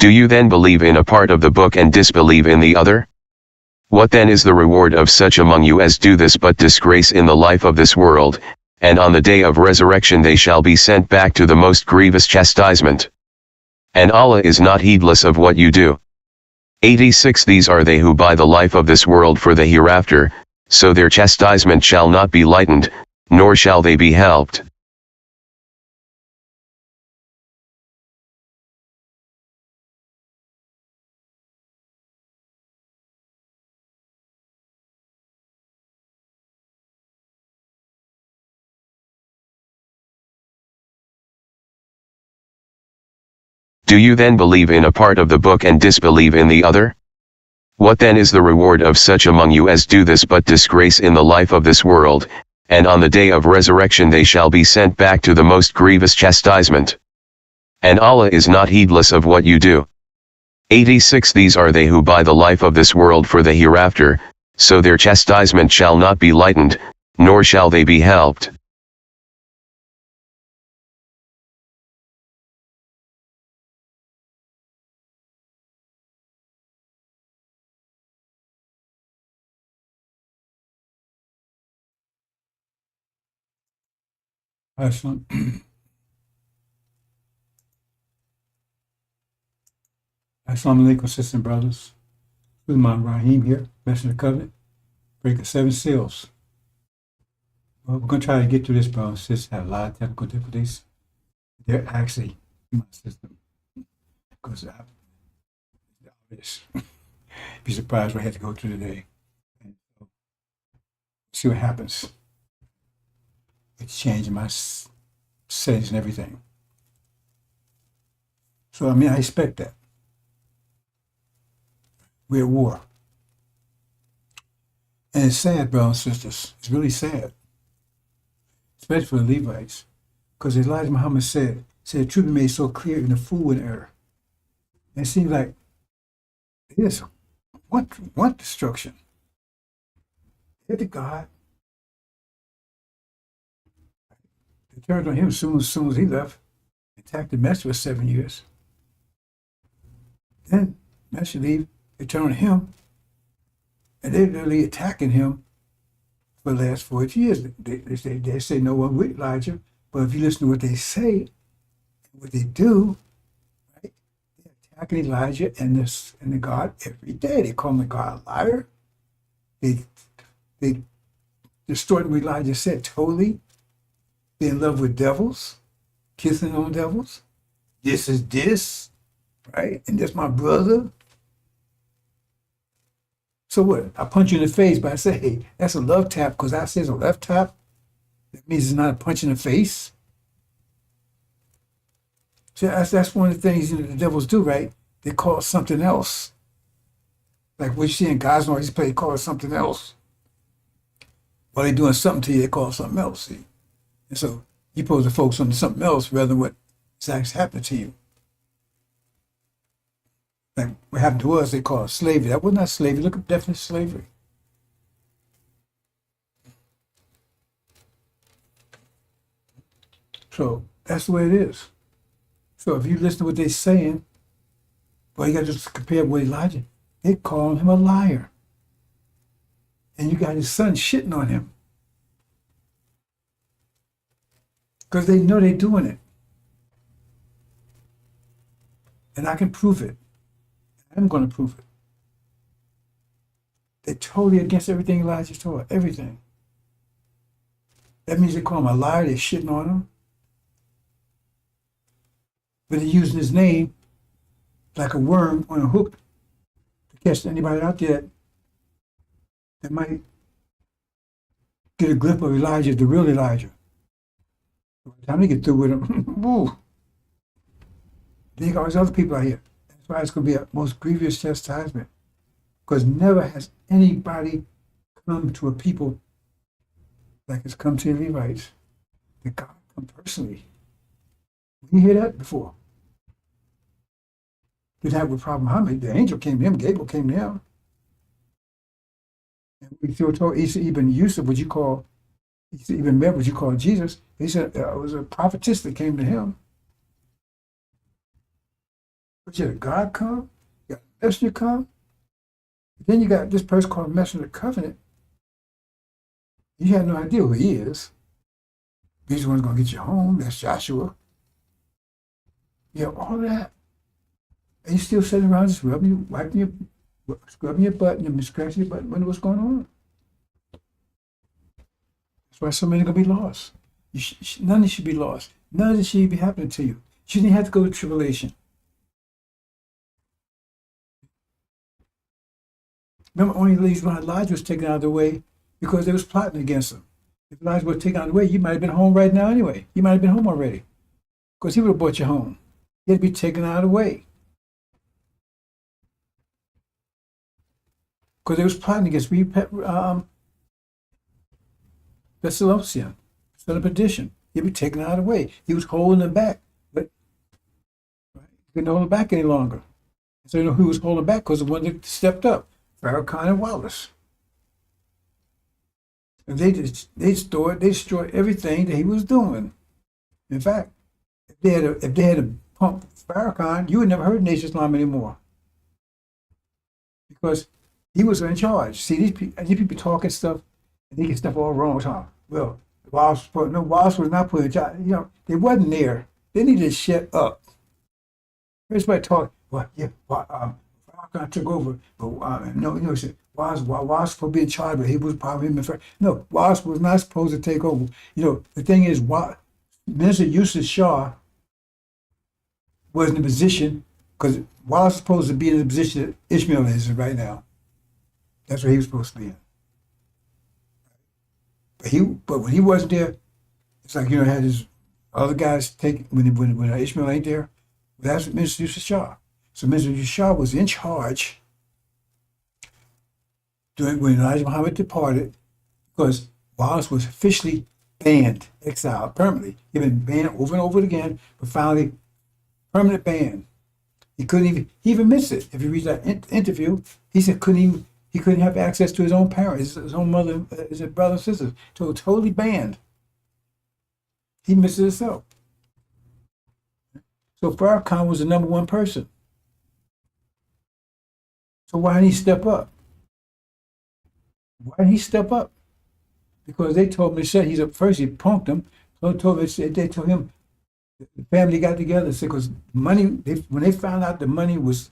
Do you then believe in a part of the book and disbelieve in the other? What then is the reward of such among you as do this but disgrace in the life of this world, and on the day of resurrection they shall be sent back to the most grievous chastisement? And Allah is not heedless of what you do. 86 These are they who buy the life of this world for the hereafter, so their chastisement shall not be lightened, nor shall they be helped. Do you then believe in a part of the book and disbelieve in the other? What then is the reward of such among you as do this but disgrace in the life of this world, and on the day of resurrection they shall be sent back to the most grievous chastisement? And Allah is not heedless of what you do. 86 These are they who buy the life of this world for the hereafter, so their chastisement shall not be lightened, nor shall they be helped. Assalamu alaikum, sisters and brothers. Uthman Rahim here, Messenger of the Covenant, breaking 7 seals. Well, we're going to try to get through this, brothers. Sisters have a lot of technical difficulties. They're actually in my system. Because obvious. Be surprised what I had to go through today. And so, see what happens. It's changing my settings and everything. So, I expect that. We're at war. And it's sad, brothers and sisters. It's really sad. Especially for the Levites. Because Elijah Muhammad said the truth be made so clear in the fool in error. And it seems like there's one destruction. Hit the God. They turned on him as soon as he left. Attacked the messenger for 7 years. Then messenger leave. They turn on him, and they're literally attacking him for the last 40 years. They say no one with Elijah, but if you listen to what they say, what they do, right? They're attacking Elijah and the God every day. They call him the God a liar. They distorted what Elijah said totally. They're in love with devils, kissing on devils. This is this, right? And that's my brother. So what? I punch you in the face, but I say, hey, that's a love tap because I say it's a left tap. That means it's not a punch in the face. So that's one of the things the devils do, right? They call it something else. Like what you see in God's Noise play, they call it something else. While they're doing something to you, they call it something else. See? And so you're supposed to focus on something else rather than what's actually happening to you. Like what happened to us, they call it slavery. That was not slavery. Look at the definition of slavery. So that's the way it is. So if you listen to what they're saying, well, you got to just compare it with Elijah. They call him a liar. And you got his son shitting on him. Because they know they're doing it. And I can prove it. I'm going to prove it. They're totally against everything Elijah taught. Everything. That means they call him a liar. They're shitting on him. But they're using his name like a worm on a hook to catch anybody out there that might get a glimpse of Elijah, the real Elijah. By the time they get through with him, woo. They got all these other people out here. That's why it's going to be a most grievous chastisement. Because never has anybody come to a people like it's come to the Levites. That God come personally. You hear that before? Didn't have a problem. Muhammad, the angel came to him, Gabriel came to him. And we feel told Isa ibn Yusuf, what you call Jesus. He said it was a prophetess that came to him. But you had a God come, you got a messenger come, then you got this person called Messenger of the Covenant. You have no idea who he is. He's the one's going to get you home. That's Joshua. You have all of that. And you still sitting around just scrubbing your butt and scratching your butt, wondering what's going on. That's why so many are going to be lost. None of this should be lost. None of this should be happening to you. You didn't have to go to tribulation. Remember, only reason why Elijah was taken out of the way because they was plotting against him. If Elijah was taken out of the way, you might have been home right now anyway. You might have been home already because he would have brought you home. He had to be taken out of the way because they was plotting against Thessalonians, son of perdition. He'd be taken out of the way. He was holding them back, but he couldn't hold them back any longer. So you know who was holding back because the one that stepped up. Farrakhan and Wallace. And they destroyed everything that he was doing. In fact, if they had pumped Farrakhan, you would never heard Nation Islam anymore. Because he was in charge. See, these people talking stuff, and they get stuff all wrong. Well, Wallace was not put in charge. You know, they wasn't there. They needed to shut up. Everybody talk, well, yeah, Farrakhan took over, but he said Wallace supposed to be in charge, but he was probably him. No, Wallace was not supposed to take over. You know, the thing is, Minister Yusuf Shah was in a position because Wallace was supposed to be in the position that Ishmael is right now. That's what he was supposed to be in. But when he wasn't there, it's like had his other guys take when Ishmael ain't there. That's Minister Yusuf Shah. So Minister Yusuf Shah was in charge when Elijah Muhammad departed, because Wallace was officially banned, exiled permanently. He'd been banned over and over again, but finally, permanent ban. He even missed it. If you read that interview, he said he couldn't have access to his own parents, his own mother, his brother and sisters. So totally banned. He missed it himself. So Farrakhan was the number one person. So why didn't he step up? Why didn't he step up? Because they told him, he's up first, he punked him. So they told him, the family got together and said, because money, when they found out the money was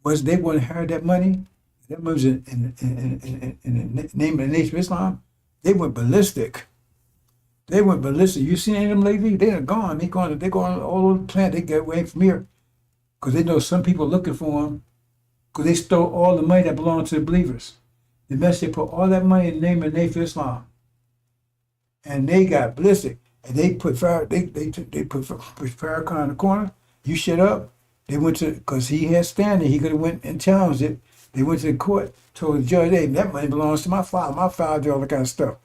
they wanted to inherit that money was in the name of the Nation of Islam, they went ballistic. You seen any of them lately? They're gone. They're going all over the planet. They get away from here because they know some people looking for them because they stole all the money that belonged to the believers. The message put all that money in the name of the Nation of Islam, and they got ballistic. And they put Farrakhan in the corner. You shut up. They went to because he had standing. He could have went and challenged it. They went to the court, told the judge, "Hey, that money belongs to my father. My father did all that kind of stuff."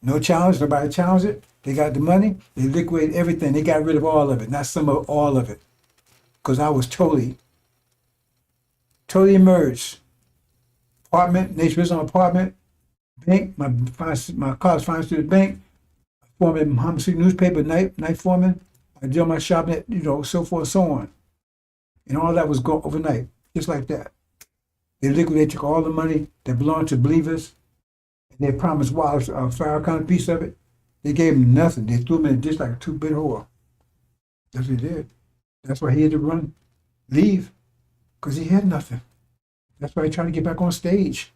No challenge. Nobody challenged it. They got the money. They liquidated everything. They got rid of all of it, not some of all of it. Because I was totally emerged. Apartment, Nation of Islam apartment, bank, my college finance student bank, foreman, Muhammad City newspaper, night foreman. I did my shopping, so forth and so on. And all that was gone overnight, just like that. They took all the money that belonged to believers, and they promised Wallace Farrakhan a piece of it. They gave him nothing. They threw him in a ditch like a two-bit whore. That's what they did. That's why he had to leave, because he had nothing. That's why he tried to get back on stage.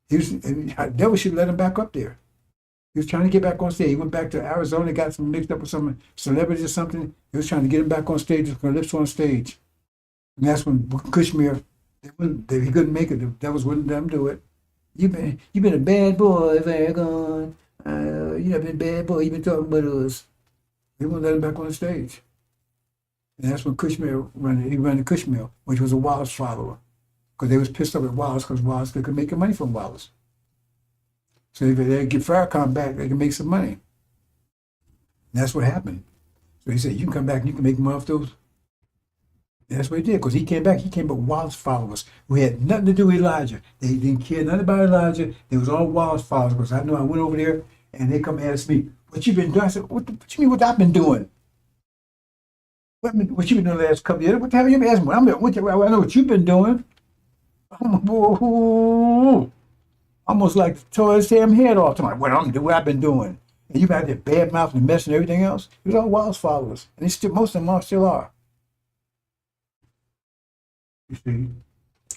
The devil should let him back up there. He was trying to get back on stage. He went back to Arizona, got some mixed up with some celebrities or something. He was trying to get him back on stage, just lips on stage. And that's when Kushmir, he couldn't make it. The devils wouldn't let him do it. You've been a bad boy, Farrakhan. You've been a bad boy. You've been talking about us. They wouldn't let him back on the stage. And that's when Kushmir ran the Kushmir, which was a Wallace follower. Because they was pissed off at Wallace because Wallace could make money from Wallace. So if they get Farrakhan back, they can make some money. And that's what happened. So he said, you can come back and you can make money off those. And that's what he did, because he came back with Wallace followers who had nothing to do with Elijah. They didn't care nothing about Elijah. They was all Wallace followers, because I know I went over there and they come and ask me, what you been doing? I said, what you mean what I've been doing? What you been doing the last couple of years? What the hell you been asking me? I know what you've been doing. Almost like tore his damn head off. What I've been doing. And you've had that bad mouth and mess and everything else. He was all Wild's followers. And most of them all still are. You see? And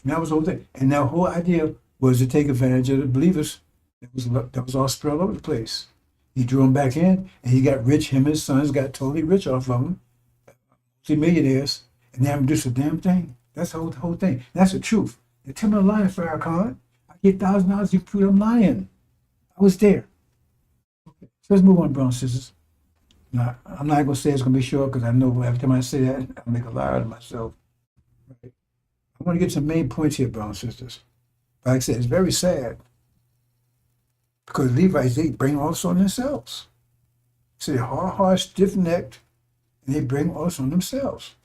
that was the whole thing. And that whole idea was to take advantage of the believers. That was all spread all over the place. He drew them back in, and he got rich. Him and his sons got totally rich off of them. See, millionaires, and they haven't produced a damn thing. That's the whole thing. That's the truth. They tell me I'm lying, Farrakhan. I get $1,000, you prove I'm lying. I was there. Okay. So let's move on, brothers and sisters. Now, I'm not going to say it's going to be short because I know every time I say that, I make a liar out of myself. Right? I want to get some main points here, brothers and sisters. Like I said, it's very sad because Levites, they bring all this on themselves. So they're hard, stiff-necked, and they bring all this on themselves.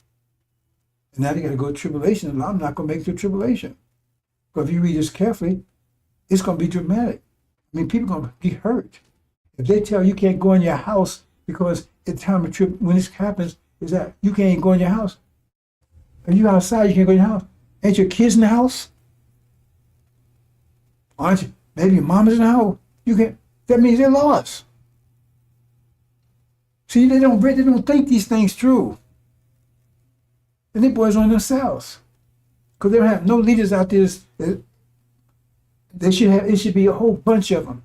And now they got to go to tribulation. And I'm not going to make it to tribulation. But if you read this carefully, it's going to be dramatic. I mean, people are going to be hurt. If they tell you can't go in your house because at the time of when this happens, is that you can't go in your house. If you outside, you can't go in your house. Ain't your kids in the house? Aren't you? Maybe your mom is in the house. You can't. That means they're lost. See, they don't think these things through. And they boys on themselves. Because they don't have no leaders out there. It should be a whole bunch of them.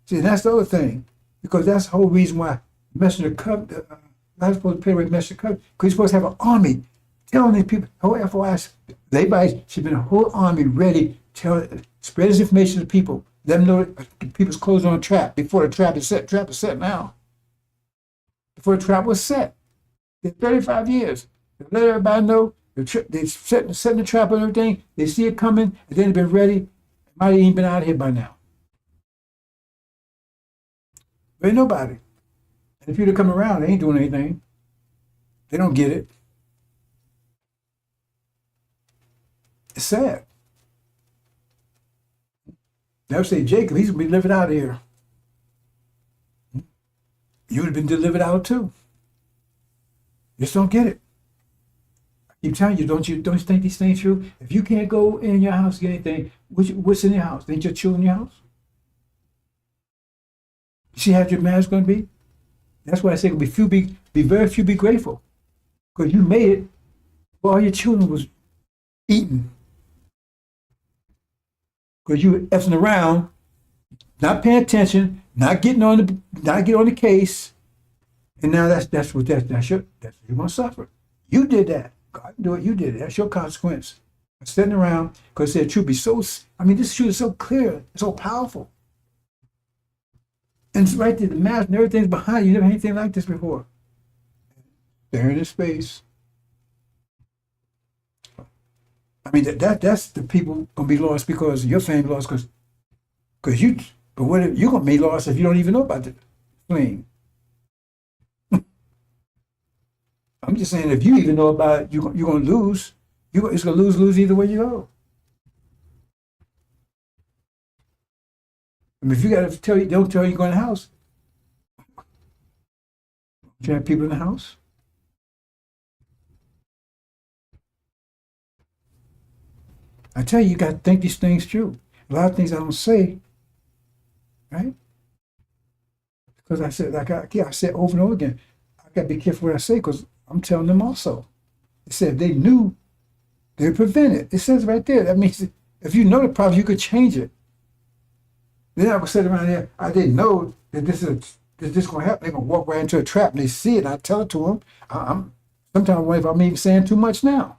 See, that's the other thing. Because that's the whole reason why Messenger Covenant, not supposed to pay away Messenger Covenant, because you're supposed to have an army telling these people, whole FOIs, everybody should be a whole army ready to spread this information to people. Let them know the people's closing on a trap before the trap is set. Trap is set now. Before the trap was set. In 35 years. They let everybody know they're setting the trap and everything. They see it coming, and then they've been ready. It might have even been out of here by now. But ain't nobody. And the people that come around, they ain't doing anything. They don't get it. It's sad. They'll say, Jacob, he's going to be delivered out of here. You would have been delivered out too. Just don't get it. I keep telling you, don't you think these things true? If you can't go in your house to get anything, what's in your house? Ain't your children in your house? You see how your marriage going to be? That's why I say be very few, be grateful. Because you made it while your children was eating. Because you were effing around, not paying attention, not getting on the case, and now that's what you're gonna suffer. You did that. God didn't do it. You did it. That's your consequence. Sitting around because the truth be so. I mean, this truth is so clear, it's so powerful, and it's right there. The math and everything's behind you. You never had anything like this before. There in his face. I mean, that's the people gonna be lost because your family lost because you. But what if you're gonna be lost if you don't even know about the flame? I'm just saying, if you even know about it, you're gonna lose. It's gonna lose either way you go. I mean, if you gotta don't tell you go in the house. You have people in the house. I tell you, you got to think these things through. A lot of things I don't say, right? Because I said, I said over and over again, I got to be careful what I say because I'm telling them also. It said if they knew, they would prevent it. It says right there. That means if you know the problem, you could change it. Then I would sit around there, I didn't know that this going to happen. They're going to walk right into a trap and they see it. And I tell it to them. Sometimes I wonder if I'm even saying too much now.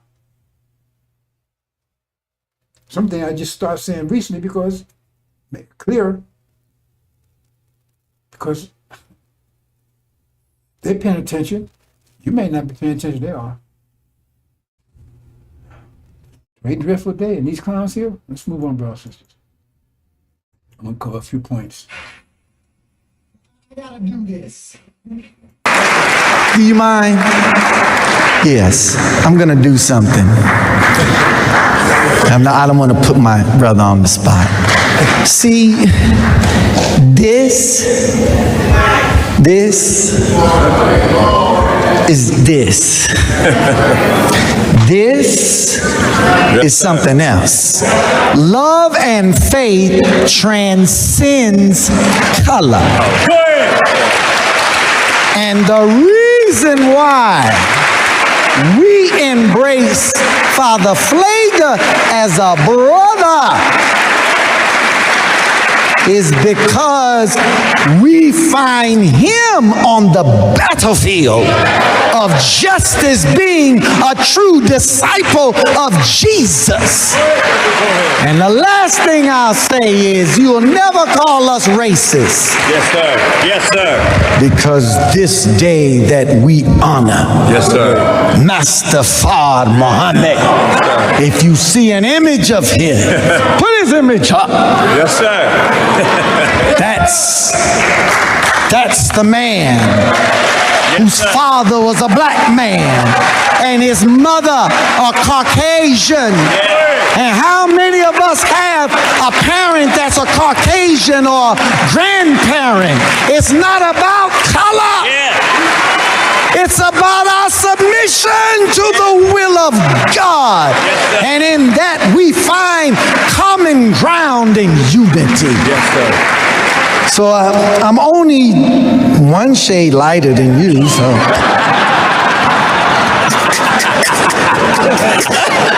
Something I just started saying recently because make it clearer. Because they're paying attention. You may not be paying attention, they are. Great dreadful day. And these clowns here, let's move on, brothers and sisters. I'm going to cover a few points. I gotta do this. Do you mind? Yes, I'm gonna do something. I don't want to put my brother on the spot. See, this is this. This is something else. Love and faith transcends color. And the reason why we embrace Father Flagler as a brother is because we find him on the battlefield of justice, being a true disciple of Jesus. And the last thing I'll say is, you'll never call us racist. Yes, sir. Yes, sir. Because this day that we honor, Yes, sir. Master Fard Muhammad, if you see an image of him, put his image up. Yes, sir. That's the man whose father was a black man and his mother a Caucasian. And how many of us have a parent that's a Caucasian or grandparent? It's not about color. It's about our submission to the will of God. And in that we find common ground and unity. Yes, sir. So I'm only one shade lighter than you, so.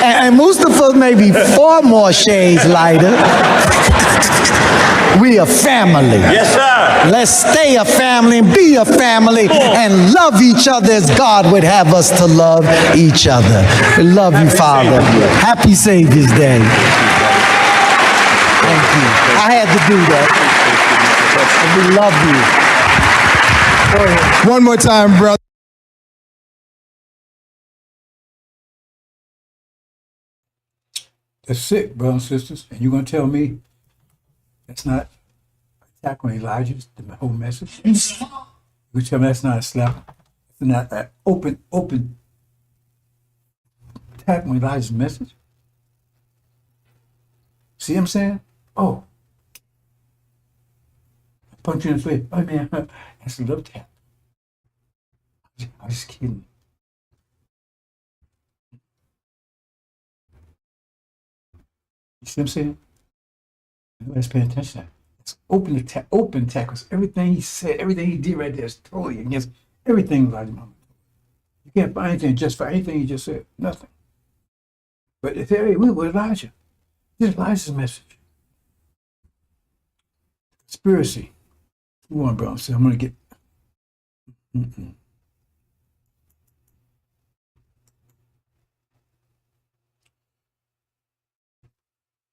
And Mustafa may be 4 more shades lighter. We a family. Yes, sir. Let's stay a family and be a family and love each other as God would have us to love each other. We love you, Father. Happy Savior's Day. Thank you. I had to do that. We love you. One more time, brother. That's sick, brothers and sisters. And you're going to tell me that's not attack on Elijah's, the whole message? You tell me that's not a slap? It's not an open attack on Elijah's message? See what I'm saying? Oh. Punch you in the face. Oh, man, that's a love tap. I'm just kidding. You see what I'm saying? Nobody's paying attention to that. It's open attack. Because everything he said, everything he did right there is totally against everything Elijah Muhammad. You can't find anything just for anything he just said. Nothing. But if hey, we were Elijah. This is Elijah's message. Conspiracy. Come on, bro. So I'm going to get...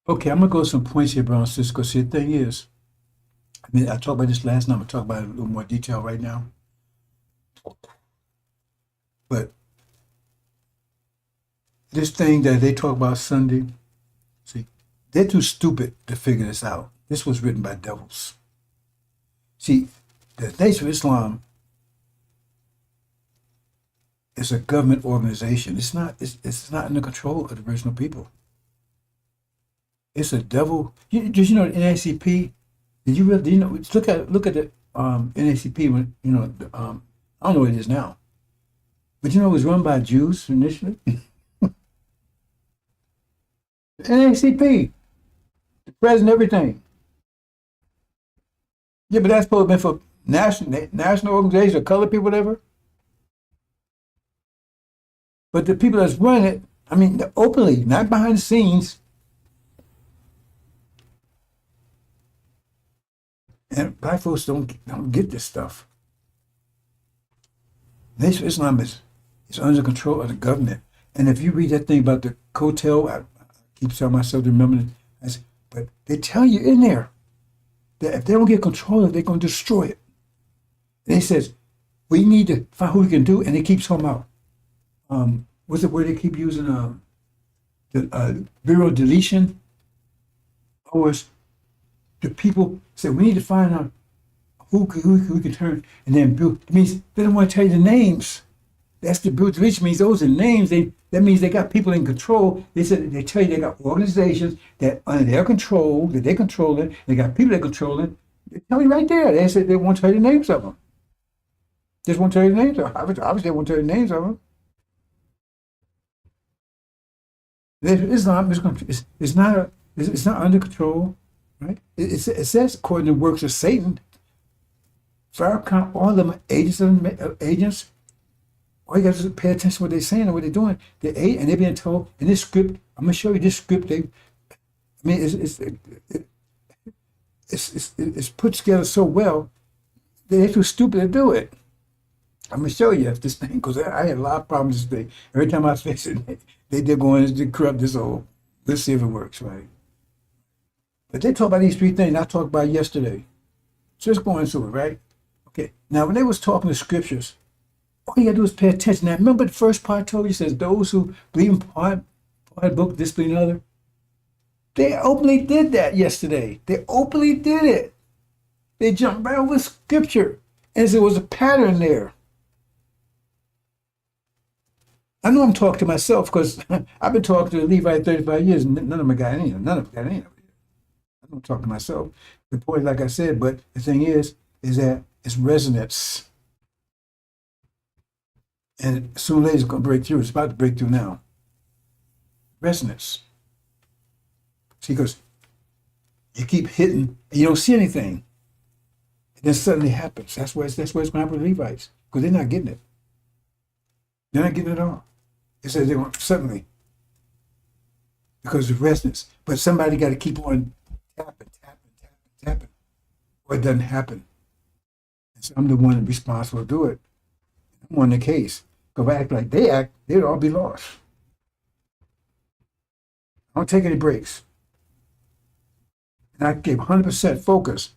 Okay, I'm going to go some points here, bro, sisters, because the thing is, I mean, I talked about this last night. I'm going to talk about it in a little more detail right now. But this thing that they talk about Sunday, see, they're too stupid to figure this out. This was written by devils. See, the Nation of Islam is a government organization. It's not in the control of the original people. It's a devil. Just the NACP. Did you really? You know? Look at the NACP when I don't know what it is now, but it was run by Jews initially. The NACP, the president, everything. Yeah, but that's supposed to be for national organization or colored people, whatever. But the people that's running it, I mean, openly, not behind the scenes. And black folks don't get this stuff. Nation of Islam is under control of the government. And if you read that thing about the Kotel, I keep telling myself to remember it, but they tell you in there that if they don't get control of it, they're going to destroy it. And they says, we need to find who we can do, and they keep talking about, what's the word they keep using, the bureau deletion? Or the people say, we need to find out who we can turn, and then build. It means they don't want to tell you the names. That's the bureau deletion, means those are names. That means they got people in control. They said they tell you they got organizations that under their control, that they control it. They got people that control it. They tell you right there. They said they won't tell you the names of them. Just won't tell you the names of them. Obviously, they won't tell you the names of them. Islam is not it's not under control, right? It says according to the works of Satan. Farrakhan, all of them are agents. All you got to do is pay attention to what they're saying and what they're doing. And they're being told in this script. I'm gonna show you this script. It's put together so well. They're too stupid to do it. I'm gonna show you this thing because I had a lot of problems this day. Every time I fix it, they're going to corrupt this old. Let's see if it works, right? But they talk about these three things I talked about yesterday. So let's go into it, right? Okay. Now, when they was talking the scriptures, all you gotta do is pay attention. Now, remember the first part I told you says those who believe in part of the book, disbelieve in other. They openly did that yesterday. They openly did it. They jumped right over scripture, as there was a pattern there. I know I'm talking to myself because I've been talking to the Levite 35 years, and none of them got any of it. None of them got any of it. I don't talk to myself. The point, like I said, but the thing is that it's resonance. And soon or later it's going to break through. It's about to break through now. Resonance. See, because you keep hitting and you don't see anything. And then suddenly happens. That's why it's going to happen with Levites, because they're not getting it. They're not getting it at all. It says they want suddenly, because of resonance. But somebody got to keep on tapping, or it doesn't happen. And so I'm the one responsible to do it. I'm on the case. Because if I act like they act, they'd all be lost. I don't take any breaks. And I gave 100% focus.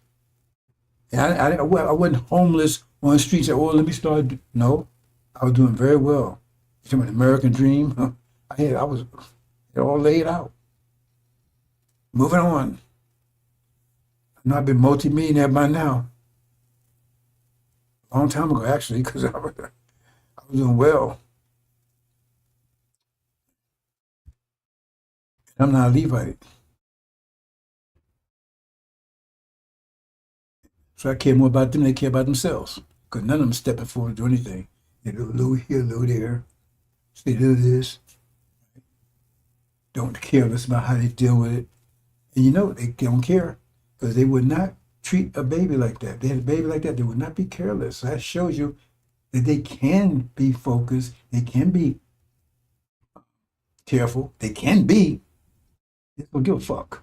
And I wasn't homeless on the streets. Oh, let me start. No, I was doing very well. You talking about the American dream? I was all laid out. Moving on. I've not been multi-millionaire by now. A long time ago, actually, because I was doing well. I'm not a Levite. So I care more about them than they care about themselves. Because none of them stepping forward to do anything. They do a little here, a little there. So they do this. Don't care less about how they deal with it. And you know, they don't care. Because they would not treat a baby like that. If they had a baby like that, they would not be careless. So that shows you that they can be focused. They can be careful. They can be. They don't give a fuck.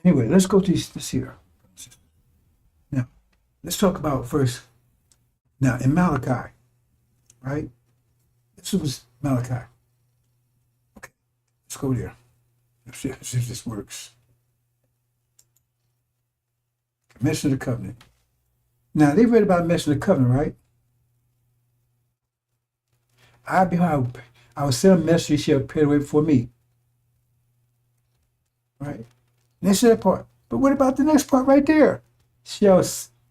Anyway, let's go to this here. Now, let's talk about first. Now, in Malachi, right? This was Malachi. Okay, let's go there. Let's see if this works. Message of the covenant. Now, they read about message of the covenant, right? I will send a message, shall prepare the way before me. Right? And they said that part. But what about the next part right there? Shall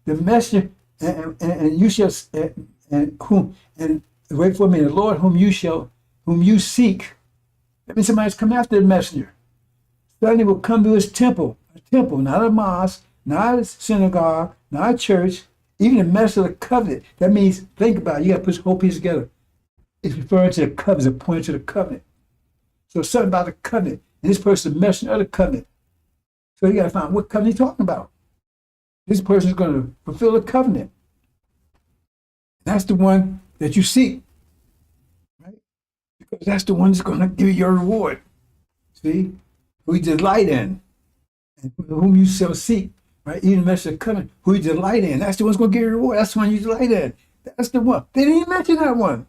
the messenger and you shall and wait for me, the Lord whom you seek. That means somebody's come after the messenger. Suddenly will come to his temple, not a mosque, not a synagogue, not a church, even a message of the covenant. That means, think about it, you got to put this whole piece together. It's referring to the covenant, it's pointing to the covenant. So something about the covenant, and this person is a messenger of the covenant. So you got to find what covenant he's talking about. This person is going to fulfill the covenant. That's the one that you seek, right? Because that's the one that's going to give you your reward. See? Who you delight in, and whom you shall seek, right? Even the message of covenant, who you delight in. That's the one that's going to give you your reward. That's the one you delight in. That's the one. They didn't even mention that one.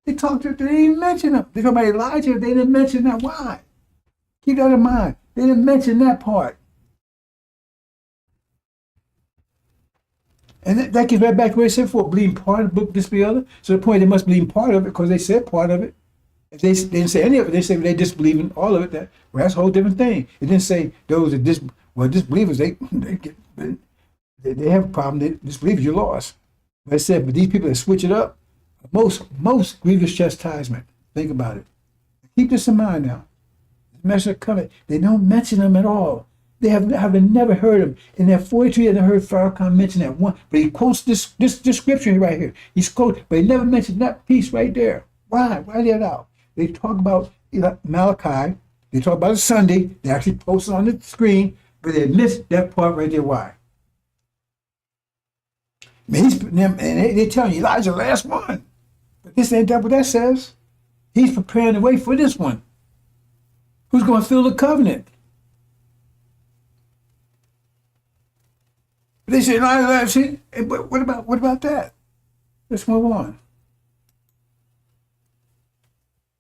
They didn't even mention them. They talk about Elijah, they didn't mention that. Why? Keep that in mind. They didn't mention that part. And that gets right back to what they said before, believing part of the book, this, the other. So the point, they must believe part of it because they said part of it. If they didn't say any of it, they say they disbelieve in all of it. That's a whole different thing. It didn't say those that disbelievers, they have a problem. They disbelievers, you're lost. But it said, but these people that switch it up, most grievous chastisement. Think about it. Keep this in mind now. The message of covenant, they don't mention them at all. They have never heard him. In that 42 years, they heard Farrakhan mention that one. But he quotes this description right here. He's quoted, but he never mentioned that piece right there. Why? Why leave it out? They talk about Malachi. They talk about it Sunday. They actually post it on the screen, but they missed that part right there. Why? Man, they tell you Elijah's the last one. But this ain't that what that says. He's preparing the way for this one. Who's going to fill the covenant? They say Elijah, see, but what about that? Let's move on.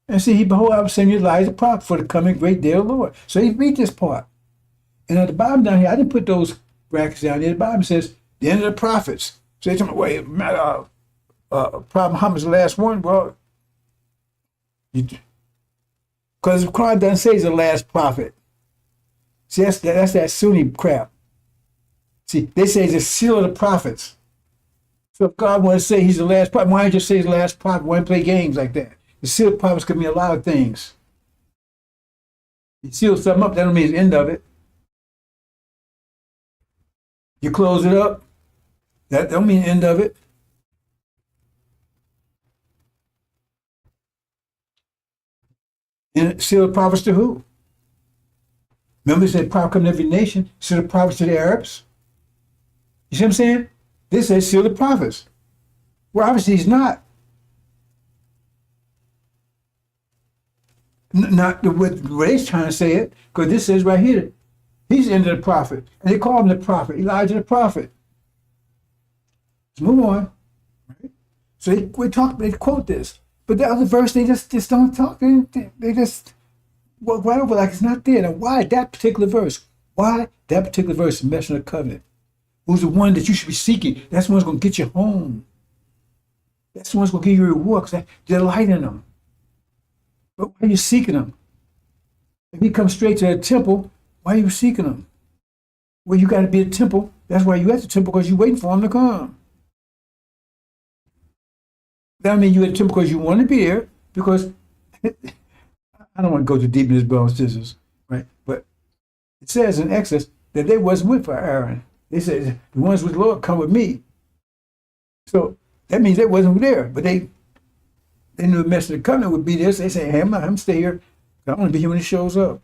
And see, behold, I will send you Elijah the prophet for the coming great day of the Lord. So you read this part. And at the bottom down here, I didn't put those brackets down there. The bottom says the end of the prophets. So they tell me, wait, Prophet Muhammad's the last one. Well, because the Quran doesn't say he's the last prophet. See, that's that Sunni crap. See, they say he's the seal of the prophets. So if God wants to say he's the last prophet, why don't you just say he's the last prophet? Why don't you play games like that? The seal of prophets could mean a lot of things. You seal something up, that don't mean the end of it. You close it up, that don't mean the end of it. And seal of prophets to who? Remember, it said prophet come to every nation, seal the prophets to the Arabs. You see what I'm saying? This says seal the prophets. Well, obviously he's not. Not the way he's trying to say it, because this says right here, he's the end of the prophet. And they call him the prophet, Elijah the prophet. Let's move on. Right? So they quote this. But the other verse, they just don't talk. They just walk right over like it's not there. Now, why that particular verse? Why that particular verse is mentioning the covenant? Who's the one that you should be seeking? That's the one that's going to get you home. That's the one that's going to give you a reward, because delight in them. But why are you seeking them? If you come straight to the temple, why are you seeking them? Well, you got to be at the temple. That's why you at the temple, because you're waiting for them to come. That means you're at the temple because you want to be there, because I don't want to go too deep in this, brothers and sisters, right? But it says in Exodus that they wasn't with Aaron. They said, the ones with the Lord come with me. So that means they wasn't there, but they knew the message of the covenant would be there. So they say, hey, I'm stay here. I want to be here when he shows up.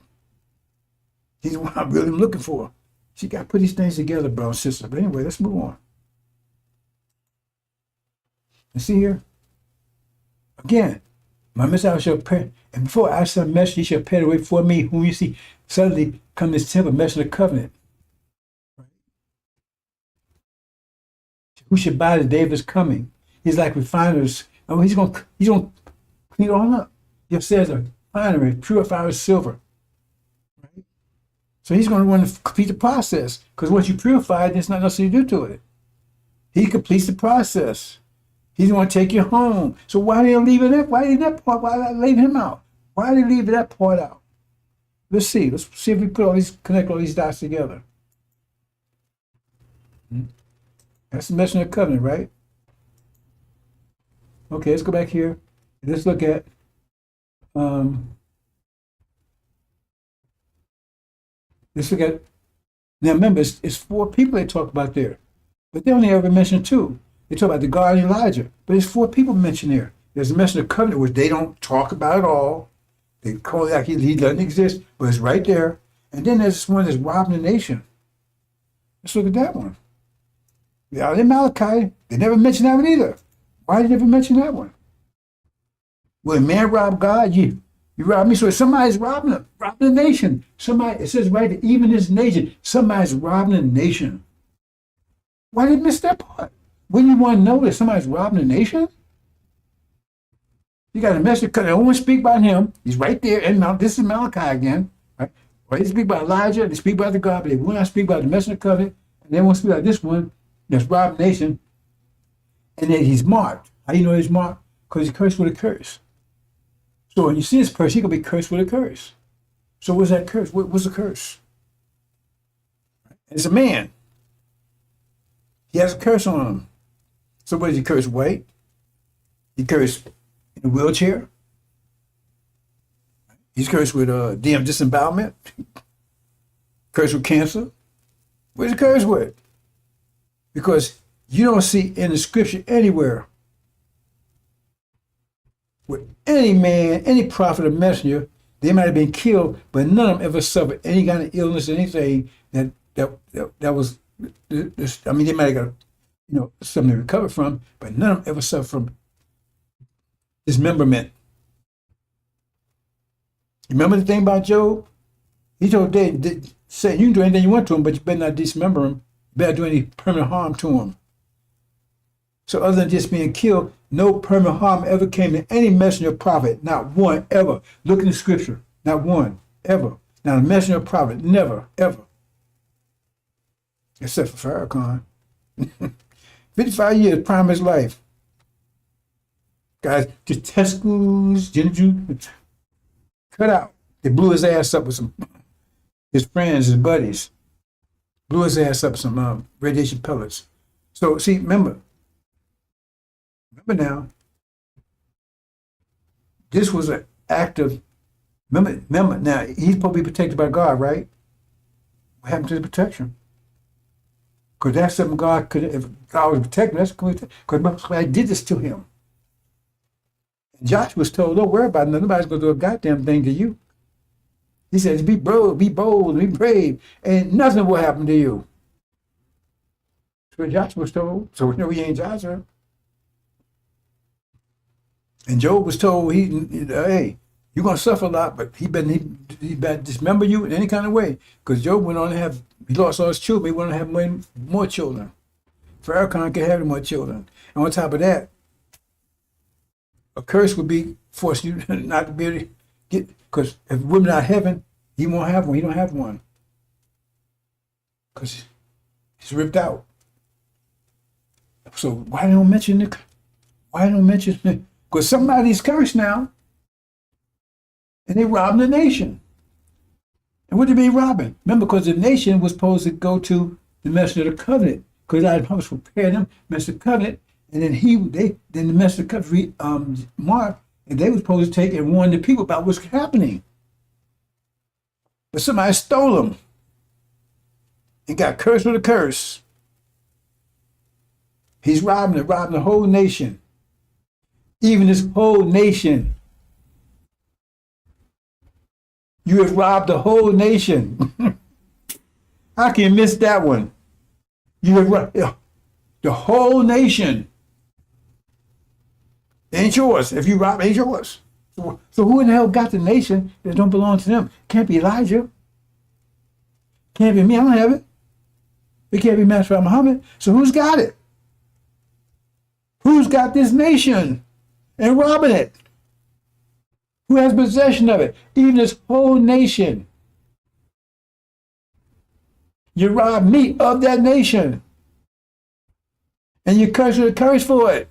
He's what I'm really looking for. So you got to put these things together, brothers and sisters. But anyway, let's move on. And see here? Again, my Messiah shall pray, and before I send a message, he shall prepare the way for me, whom you see suddenly come this temple, message of the covenant. Right? Who should buy the day of his coming? He's like refiners. Oh, he's gonna clean it all up. It says a refinery, purify with silver. Right? So he's going to want to complete the process, because once you purify it, there's nothing else to do to it. He completes the process. He's going to take you home. So why did they leave that? Why did that part? Why did they leave him out? Why did they leave that part out? Let's see. Let's see if we connect all these dots together. That's the mention of the covenant, right? Okay, let's go back here. Let's look at now remember, it's 4 people they talk about there, but they only ever mention 2. They talk about the God and Elijah, but there's 4 people mentioned there. There's a mention of covenant, which they don't talk about at all. They call it like he doesn't exist, but it's right there. And then there's this one that's robbing the nation. Let's look at that one. Yeah, in Malachi, they never mention that one either. Why did they never mention that one? When man robbed God, you robbed me. So somebody's robbing the nation. Somebody, it says right there, even this nation, somebody's robbing the nation. Why did they miss that part? Wouldn't you want to know that somebody's robbing the nation? You got a message, because they only speak about him. He's right there. And this is Malachi again. Right? Or they speak about Elijah, they speak about the God, but they will not speak about the messenger covenant, and they won't speak about this one that's robbed the nation. And then he's marked. How do you know he's marked? Because he's cursed with a curse. So when you see this person, he's going to be cursed with a curse. So what's that curse? What's the curse? It's a man. He has a curse on him. So what is he cursed? White? He cursed in a wheelchair? He's cursed with disembowelment? Cursed with cancer. Where's the curse with? Because you don't see in the scripture anywhere where any man, any prophet or messenger, they might have been killed, but none of them ever suffered any kind of illness or anything that was. I mean, they might have got something to recover from, but none of them ever suffered from dismemberment. You remember the thing about Job? He told David, say you can do anything you want to him, but you better not dismember him. You better do any permanent harm to him. So other than just being killed, no permanent harm ever came to any messenger or prophet. Not one ever. Look in the scripture. Not one ever. Not a messenger or prophet. Never, ever. Except for Farrakhan. 55 years, prime of his life. Guys, just testicles, ginger, cut out. They blew his ass up with his friends, his buddies. Blew his ass up with some radiation pellets. So, see, remember now, this was an act of, remember now, he's supposed to be protected by God, right? What happened to the protection? Because that's something God could, if God was protecting us, because I did this to him. And Joshua was told, don't worry about it, nobody's going to do a goddamn thing to you. He says, be bold, be brave, and nothing will happen to you. That's what Joshua was told. So we know he ain't Joshua. And Job was told, hey, you're going to suffer a lot, but he better dismember you in any kind of way. Because Job went on to he lost all his children, he went on to have more children. Farrakhan could have more children. And on top of that, a curse would be forcing you not to be able to get, because if women are heaven, he won't have one. He don't have one. Because he's ripped out. So why don't mention it? Because somebody's cursed now. And they robbing the nation. And what did they robbing? Remember, because the nation was supposed to go to the messenger of the covenant. Because I was preparing them, messenger of the covenant, and then the messenger of the covenant, Mark, and they were supposed to take and warn the people about what's happening. But somebody stole them and got cursed with a curse. He's robbing the whole nation. Even this whole nation. You have robbed the whole nation. How can you miss that one? You have robbed the whole nation. It ain't yours. If you rob, it ain't yours. So who in the hell got the nation that don't belong to them? Can't be Elijah. Can't be me. I don't have it. It can't be Master Muhammad. So who's got it? Who's got this nation and robbing it? Who has possession of it? Even this whole nation. You robbed me of that nation. And you curse with a curse for it.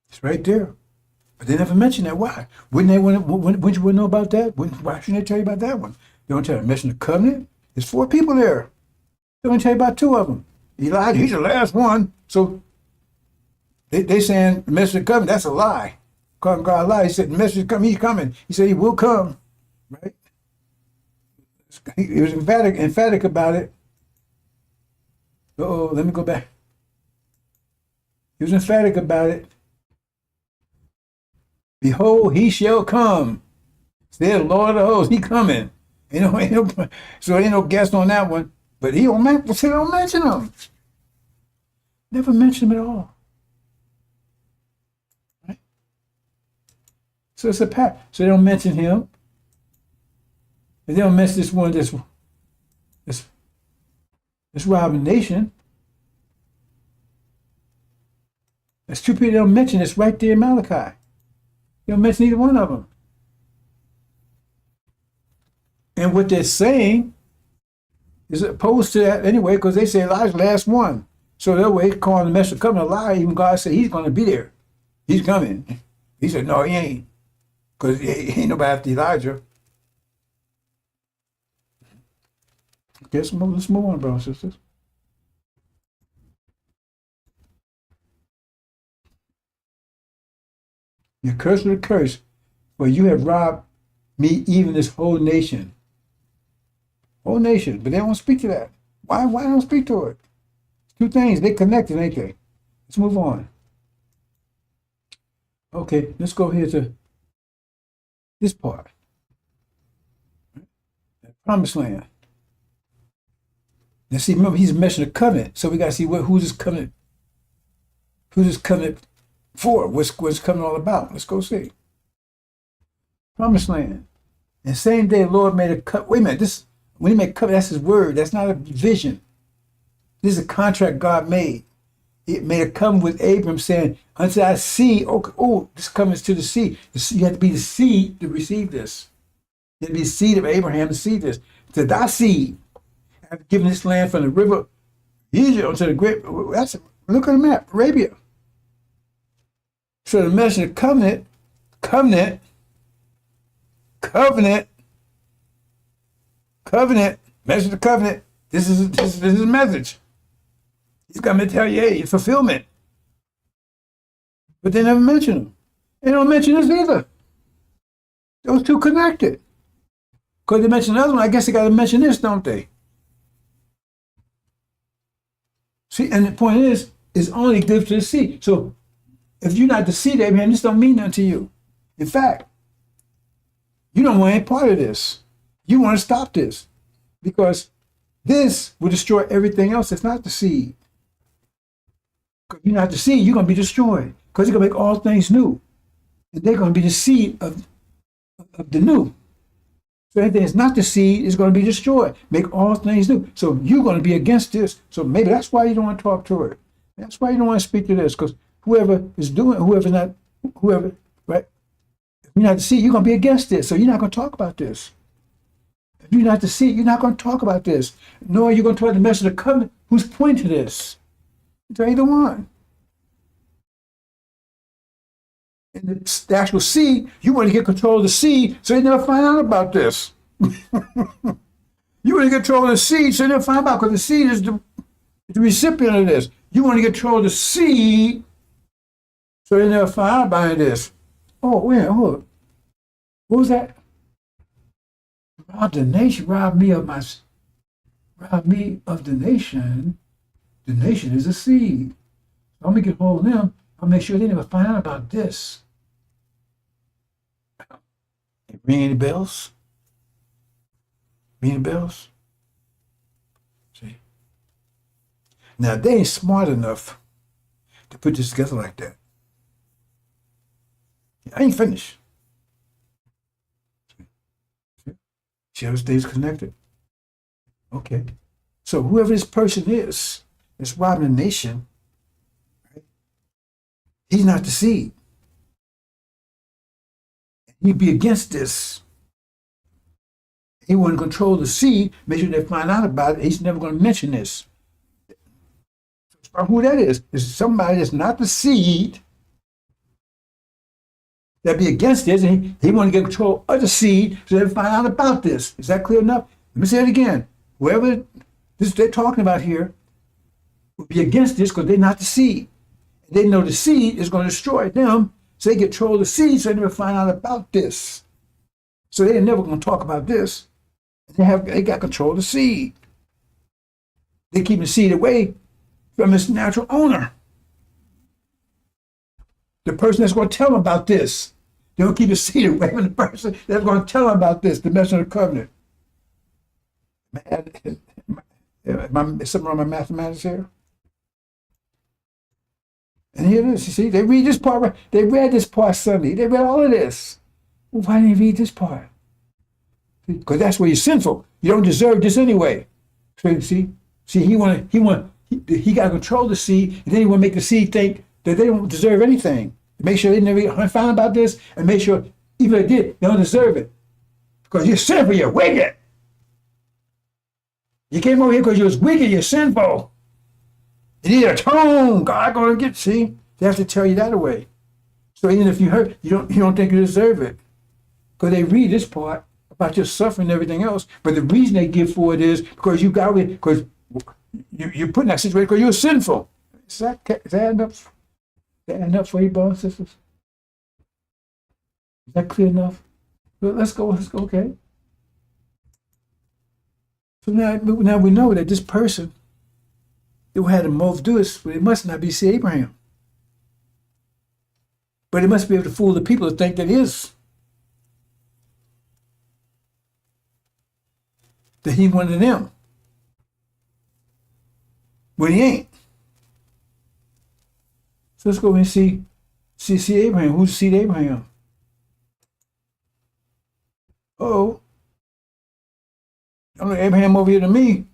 It's right there. But they never mention that. Why? Wouldn't you want to know about that? Why shouldn't they tell you about that one? They don't tell you to mention the covenant. There's 4 people there. They only tell you about 2 of them. Elijah, he's the last one. So they saying the message of covenant, that's a lie. Calling God a lie. He said the message is coming, he's coming. He said he will come. Right? He was emphatic about it. Let me go back. He was emphatic about it. Behold, he shall come. Said the Lord of the hosts, he coming. So ain't no guess on that one. But he don't mention him. Never mention him at all. Right? So it's a pattern. So they don't mention him. And they don't mention this one, this robbing nation. There's 2 people they don't mention. It's right there in Malachi. They don't mention either one of them. And what they're saying is opposed to that anyway, because they say Elijah's the last one. So that way, calling the message coming a lie, even God said he's going to be there. He's coming. He said, no, he ain't. Because he ain't nobody after Elijah. Okay, let's move on, brothers and sisters. You're cursed with a curse, for you have robbed me, even this whole nation. Whole nation. But they don't speak to that. Why don't speak to it? Two things. They connected, ain't they? Let's move on. Okay, let's go here to this part. The promised land. Now see, remember, he's mentioning a covenant. So we got to see who's this covenant? Who's this covenant for? What's covenant all about? Let's go see. Promised land. And same day, the Lord made a covenant. Wait a minute. When he made covenant, that's his word. That's not a vision. This is a contract God made. It made a covenant with Abram, saying, until I see, this covenant's to the seed. You have to be the seed to receive this. You have to be the seed of Abraham to see this. To thy seed, I've given this land from the river Egypt unto the great. Look at the map, Arabia. So the message of covenant, message of covenant. This is a message. He's coming to tell you, hey, fulfillment. But they never mention them. They don't mention this either. Those two connected. Because they mention the other one, I guess they got to mention this, don't they? See, and the point is, it's only good to the seed. So if you're not the seed of Abraham, this don't mean nothing to you. In fact, you don't want any part of this. You want to stop this. Because this will destroy everything else that's not the seed. If you're not the seed, you're going to be destroyed. Because you're going to make all things new. And they're going to be the seed of the new. So anything that's not the seed is going to be destroyed. Make all things new. So you're going to be against this. So maybe that's why you don't want to talk to it. That's why you don't want to speak to this. Because whoever, right? If you're not the seed, you're going to be against this. So you're not going to talk about this. If you're not the seed, you're not going to talk about this. Nor are you going to talk about the message of the covenant. Who's pointing to this? It's either one. And the actual seed, you want to get control of the seed so they never find out about this. You want to get control of the seed so they never find out, because the seed is the recipient of this. You want to get control of the seed so they never find out about this. Oh, wait, hold on. What was that? Rob the nation, rob me of the nation. The nation is a seed. So I'm going to get hold of them. I'll make sure they never find out about this. Ring any bells? Ring any bells? See? Now, they ain't smart enough to put this together like that. I ain't finished. See how it stays connected? Okay. So whoever this person is that's robbing the nation, right? He's not the seed. He'd be against this. He wouldn't control the seed, make sure they find out about it. He's never going to mention this. Who that is somebody that's not the seed that be against this, and he want to get control of the seed so they find out about this. Is that clear enough? Let me say it again. Whoever they're talking about here will be against this because they're not the seed. They know the seed is going to destroy them, so they get control of the seed so they never find out about this. So they're never going to talk about this. They got control of the seed. They keep the seed away from its natural owner. The person that's going to tell them about this. They don't keep the seed away from the person that's going to tell them about this, the message of the covenant. Is something wrong with my mathematics here? And here it is. You see, they read this part. They read this part Sunday. They read all of this. Well, why didn't they read this part? Because that's where you're sinful. You don't deserve this anyway. So see, he got to control the seed, and then he want to make the seed think that they don't deserve anything. Make sure they never find about this, and make sure even if they did, they don't deserve it. Because you're sinful, you're wicked. You came over here because you was wicked, you're sinful. You need a tone. God gonna get, see? They have to tell you that away. So even if you hurt, you don't think you deserve it. Because they read this part about your suffering and everything else, but the reason they give for it is because you got it, because you're put in that situation because you're sinful. Is that adding up? Is that adding up for you, brothers and sisters? Is that clear enough? Well, let's go, okay. So now we know that this person who had them both do this, well, it must not be see Abraham. But it must be able to fool the people to think that he one of them. When he ain't. So let's go and see Abraham. Who's seed Abraham? Oh, I'm like Abraham over here to me.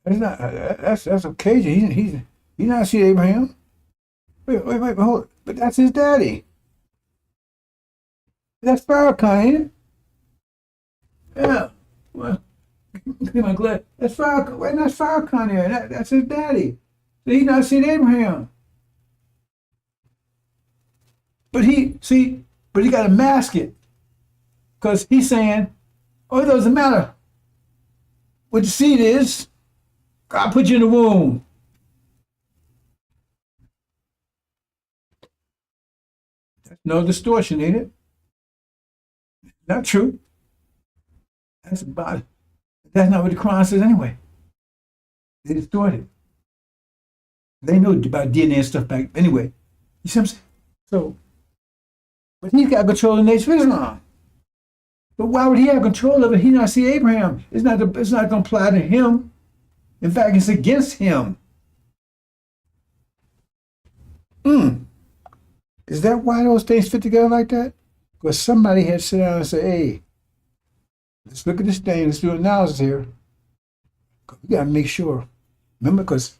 That's Cajun. He's not seed Abraham. Wait, hold it. But that's his daddy. That's Farrakhan, ain't it? Yeah. Well, I'm glad. That's Farrakhan. Wait, that's Farrakhan here. That's his daddy. So he's not seed Abraham. But he got to mask it. Because he's saying, oh, it doesn't matter what the seed is. God put you in the womb. That's no distortion, ain't it? Not true. That's not what the Quran says anyway. They distorted. They know about DNA and stuff back anyway. You see what I'm saying? So, but he's got control of the Nation of Islam. But why would he have control of it? He not see Abraham. It's not going to apply to him. In fact, it's against him. Is that why those things fit together like that? Because somebody had to sit down and say, hey, let's look at this thing. Let's do analysis here. We got to make sure. Remember, because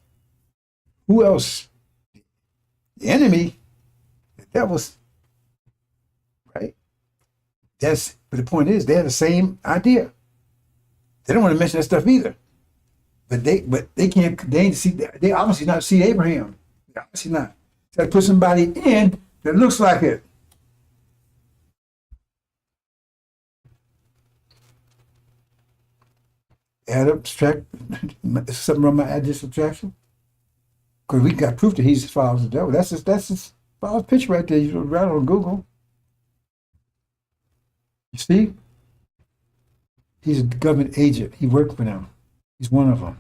who else? The enemy, the devil's, right? But the point is, they have the same idea. They don't want to mention that stuff either. But they can't. They obviously not see Abraham. They obviously not. They put somebody in that looks like it. Add up, subtract. Something wrong with my addition subtraction. Because we got proof that he's the father of the devil. That's his father's picture right there. You can write on Google. You see? He's a government agent. He worked for them. He's one of them.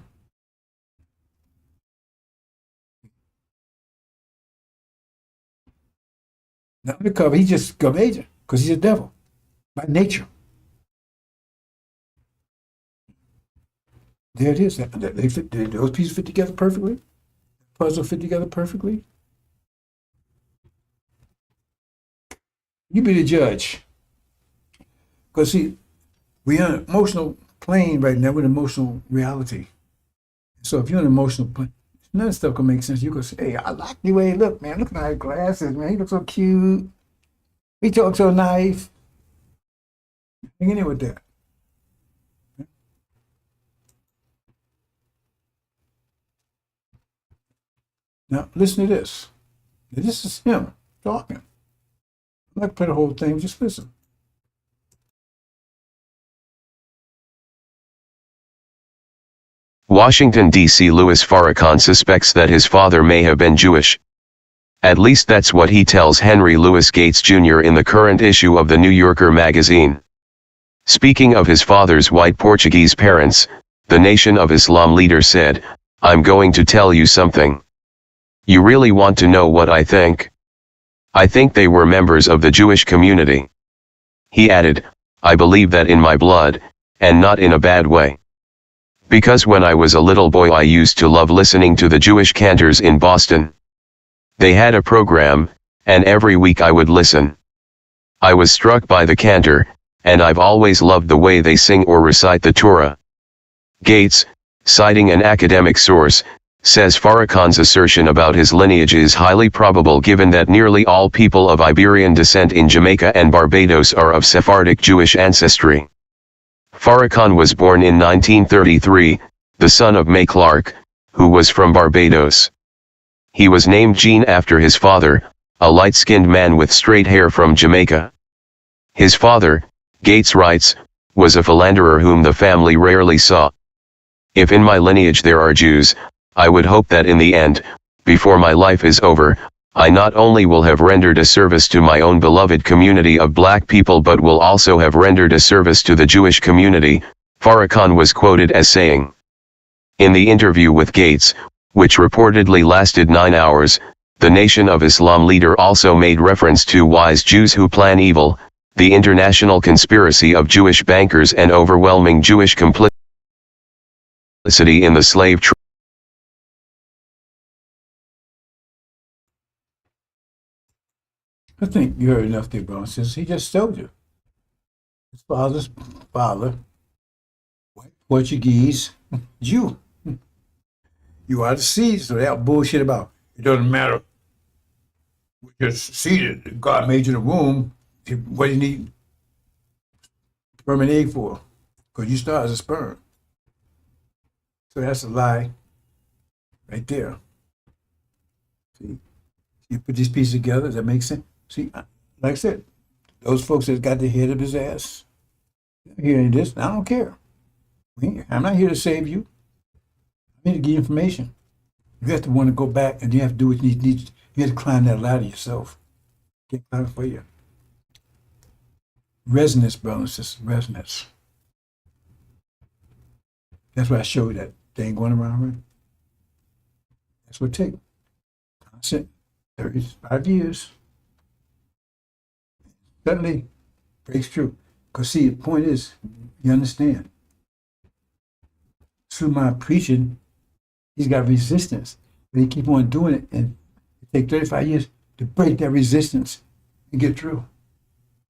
Not undercover. He's just a government agent because he's a devil by nature. There it is. Those pieces fit together perfectly. Puzzle fit together perfectly. You be the judge. Because see, we're on an emotional plane right now with emotional reality. So if you're on an emotional plane, none of this stuff can make sense. You can say, hey, I like the way he look, man. Look at my glasses, man. He looks so cute. He talks so nice. Hang in there with that. Now, listen to this. This is him talking. I'm not going to play the whole thing, just listen. Washington, D.C. Louis Farrakhan suspects that his father may have been Jewish. At least that's what he tells Henry Louis Gates Jr. in the current issue of the New Yorker magazine. Speaking of his father's white Portuguese parents, the Nation of Islam leader said, "I'm going to tell you something. You really want to know what I think? I think they were members of the Jewish community." He added, "I believe that in my blood, and not in a bad way. Because when I was a little boy I used to love listening to the Jewish cantors in Boston. They had a program, and every week I would listen. I was struck by the cantor, and I've always loved the way they sing or recite the Torah." Gates, citing an academic source, says Farrakhan's assertion about his lineage is highly probable given that nearly all people of Iberian descent in Jamaica and Barbados are of Sephardic Jewish ancestry. Farrakhan was born in 1933, the son of May Clark, who was from Barbados. He was named Gene after his father, a light-skinned man with straight hair from Jamaica. His father, Gates writes, was a philanderer whom the family rarely saw. "If in my lineage there are Jews, I would hope that in the end, before my life is over, I not only will have rendered a service to my own beloved community of black people but will also have rendered a service to the Jewish community, Farrakhan was quoted as saying. In the interview with Gates, which reportedly lasted 9 hours, the Nation of Islam leader also made reference to wise Jews who plan evil, the international conspiracy of Jewish bankers and overwhelming Jewish complicity in the slave trade. I think you heard enough there, bro. Since he just told you. His father's father, white Portuguese, Jew. You are the seed, so that bullshit about it doesn't matter. We're just seeded. God made you the womb. What do you need sperm and egg for? Because you start as a sperm. So that's a lie right there. See, you put these pieces together, does that make sense? See, like I said, those folks that got the head of his ass hearing this, I don't care. I'm not here to save you. I'm here to give you information. You have to want to go back and you have to do what you need. You have to climb that ladder yourself. Can't climb it for you. Resonance, brothers and sisters, resonance. That's why I showed that thing going around, right? That's what it takes. Constant, 35 years. Suddenly breaks through. Because see, the point is, you understand. Through my preaching, he's got resistance. But he keep on doing it, and it takes 35 years to break that resistance and get through.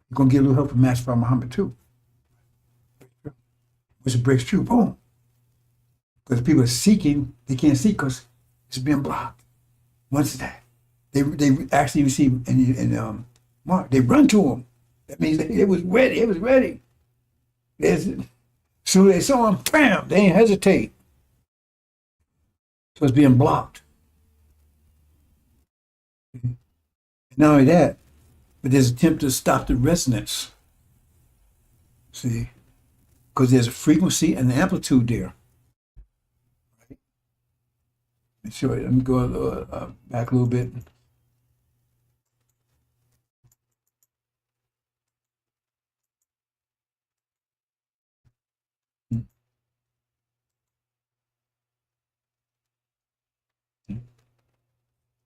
You're going to get a little help from Master Muhammad too. Once it breaks through, boom. Because people are seeking, they can't see because it's being blocked. Once that, they actually receive in Mark, they run to him. That means it was ready. It was ready. So they saw him, bam, they ain't hesitate. So it's being blocked. And not only that, but there's an attempt to stop the resonance. See? Because there's a frequency and an amplitude there. Right? Sure, let me go back a little bit.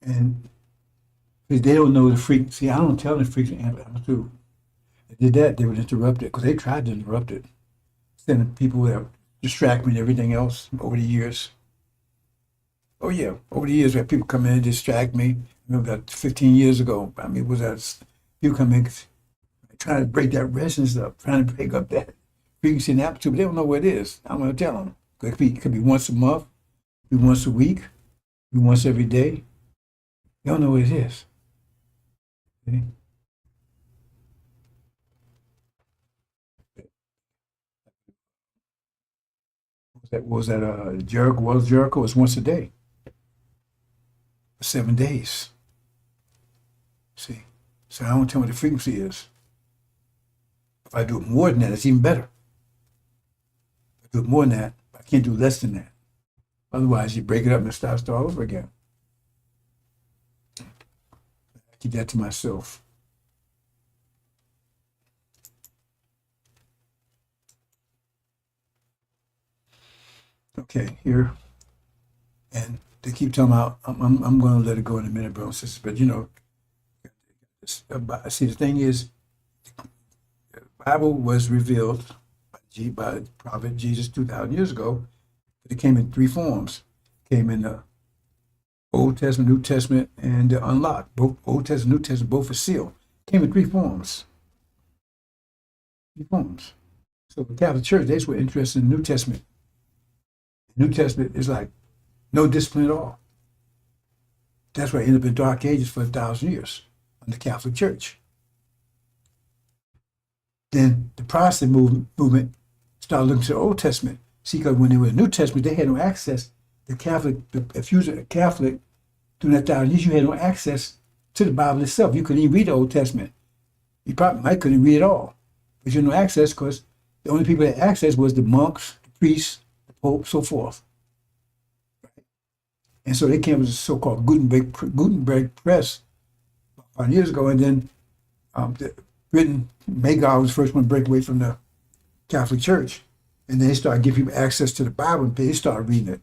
And because they don't know the frequency, I don't tell them the frequency amplitude. If they did that, they would interrupt it because they tried to interrupt it, sending people that distract me and everything else over the years. Oh yeah, over the years, we had people come in and distract me. About 15 years ago, I mean, was that people come in trying to break that resonance up, trying to break up that frequency and amplitude, but they don't know what it is. I'm going to tell them. It could be once a month, it could be once a week, it could be once every day. They don't know what it is. Okay? Was that Jericho? Was Jericho? It's once a day. 7 days. See? So I don't tell what the frequency is. If I do it more than that, it's even better. If I do it more than that, I can't do less than that. Otherwise, you break it up and start all over again. I keep that to myself. Okay, here. And they keep talking about, I'm going to let it go in a minute, brothers and sisters, but you know, see, the thing is, the Bible was revealed by the prophet Jesus 2,000 years ago, but it came in three forms. It came in the Old Testament, New Testament, and the unlocked. Both Old Testament, New Testament, both are sealed. It came in three forms. Three forms. So the Catholic Church, they were interested in the New Testament. The New Testament is like no discipline at all. That's why I ended up in dark ages for 1,000 years in the Catholic Church. Then the Protestant movement started looking to the Old Testament. See, because when they were in the New Testament, they had no access. The Catholic, if you was a Catholic during that 1,000 years, you had no access to the Bible itself. You couldn't even read the Old Testament. You probably might couldn't read it all, but you had no access because the only people that had access was the monks, the priests, the Pope, so forth. And so they came with the so-called Gutenberg press years ago, and then Britain, Magog was the first one to break away from the Catholic Church, and they started giving people access to the Bible, and they started reading it,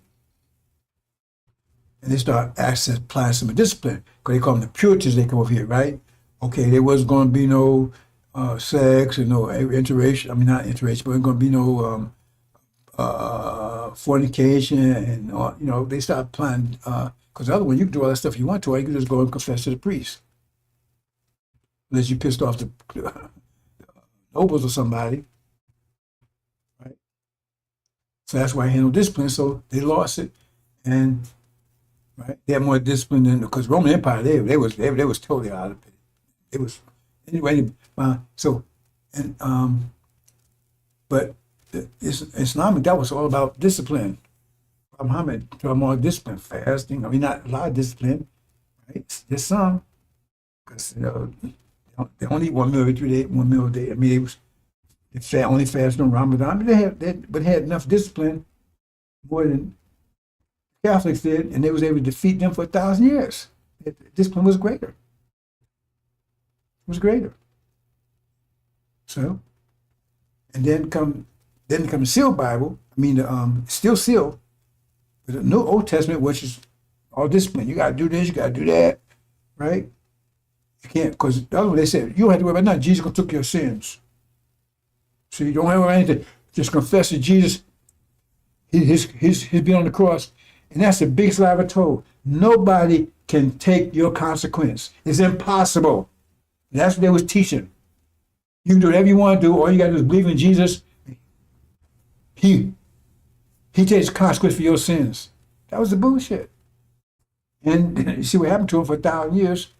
and they started applying some discipline, because they call them the Puritans. They come over here, right? Okay, there wasn't going to be no sex and no interracial. I mean, not interracial, but there wasn't going to be no fornication and all, they start applying. Because the other one, you can do all that stuff you want to, or you can just go and confess to the priest, unless you pissed off the nobles or somebody, right? So that's why I handle discipline. So they lost it, and right, they had more discipline than, because Roman Empire, they was totally out of it. It was anyway. So and but Islamic, that was all about discipline. Muhammad taught more discipline, fasting. I mean, not a lot of discipline, right? There's some, because they only eat 1 meal every 3 days, 1 meal a day. I mean, they only fast on Ramadan, but they had enough discipline, more than Catholics did, and they was able to defeat them for 1,000 years. Discipline was greater. It was greater. So, and then come the sealed Bible. I mean, still sealed. But the New Old Testament, which is all discipline. You got to do this, you got to do that, right? You can't, because the other one they said, you don't have to worry about nothing. Jesus took your sins. So you don't have to worry about anything. Just confess that Jesus, he's been on the cross. And that's the biggest lie I ever told. Nobody can take your consequence. It's impossible. And that's what they was teaching. You can do whatever you want to do. All you got to do is believe in Jesus. He takes consequence for your sins. That was the bullshit. And you see what happened to him for 1,000 years.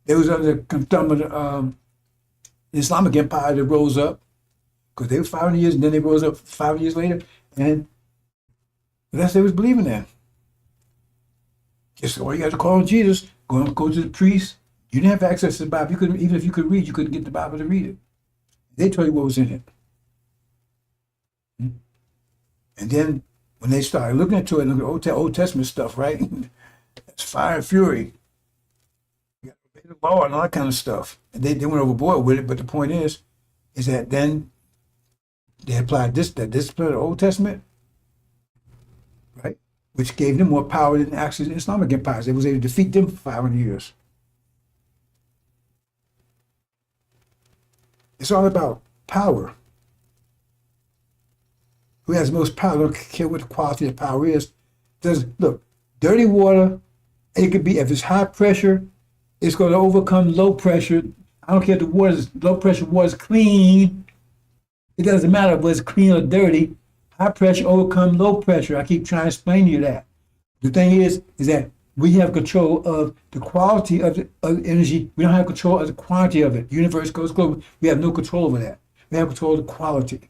They was under the control of the Islamic Empire that rose up, because they were 500 years, and then they rose up 5 years later, and that's what they was believing in. Just all you got to call on Jesus, go to the priest. You didn't have access to the Bible. You couldn't, even if you could read, you couldn't get the Bible to read it. They told you what was in it. And then when they started looking into it, look at Old Testament stuff, right? It's fire and fury. You got to obey the law and all that kind of stuff. And they went overboard with it, but the point is that then they applied that discipline of the Old Testament, right? Which gave them more power than actually the Islamic empires. They was able to defeat them for 500 years. It's all about power. Who has the most power? I don't care what the quality of power is. Look, dirty water, it could be, if it's high pressure, it's going to overcome low pressure. I don't care if the water is, low pressure water is clean. It doesn't matter whether it's clean or dirty. High pressure overcome low pressure. I keep trying to explain to you that. The thing is that we have control of the quality of the energy. We don't have control of the quantity of it. The universe goes global. We have no control over that. We have control of the quality.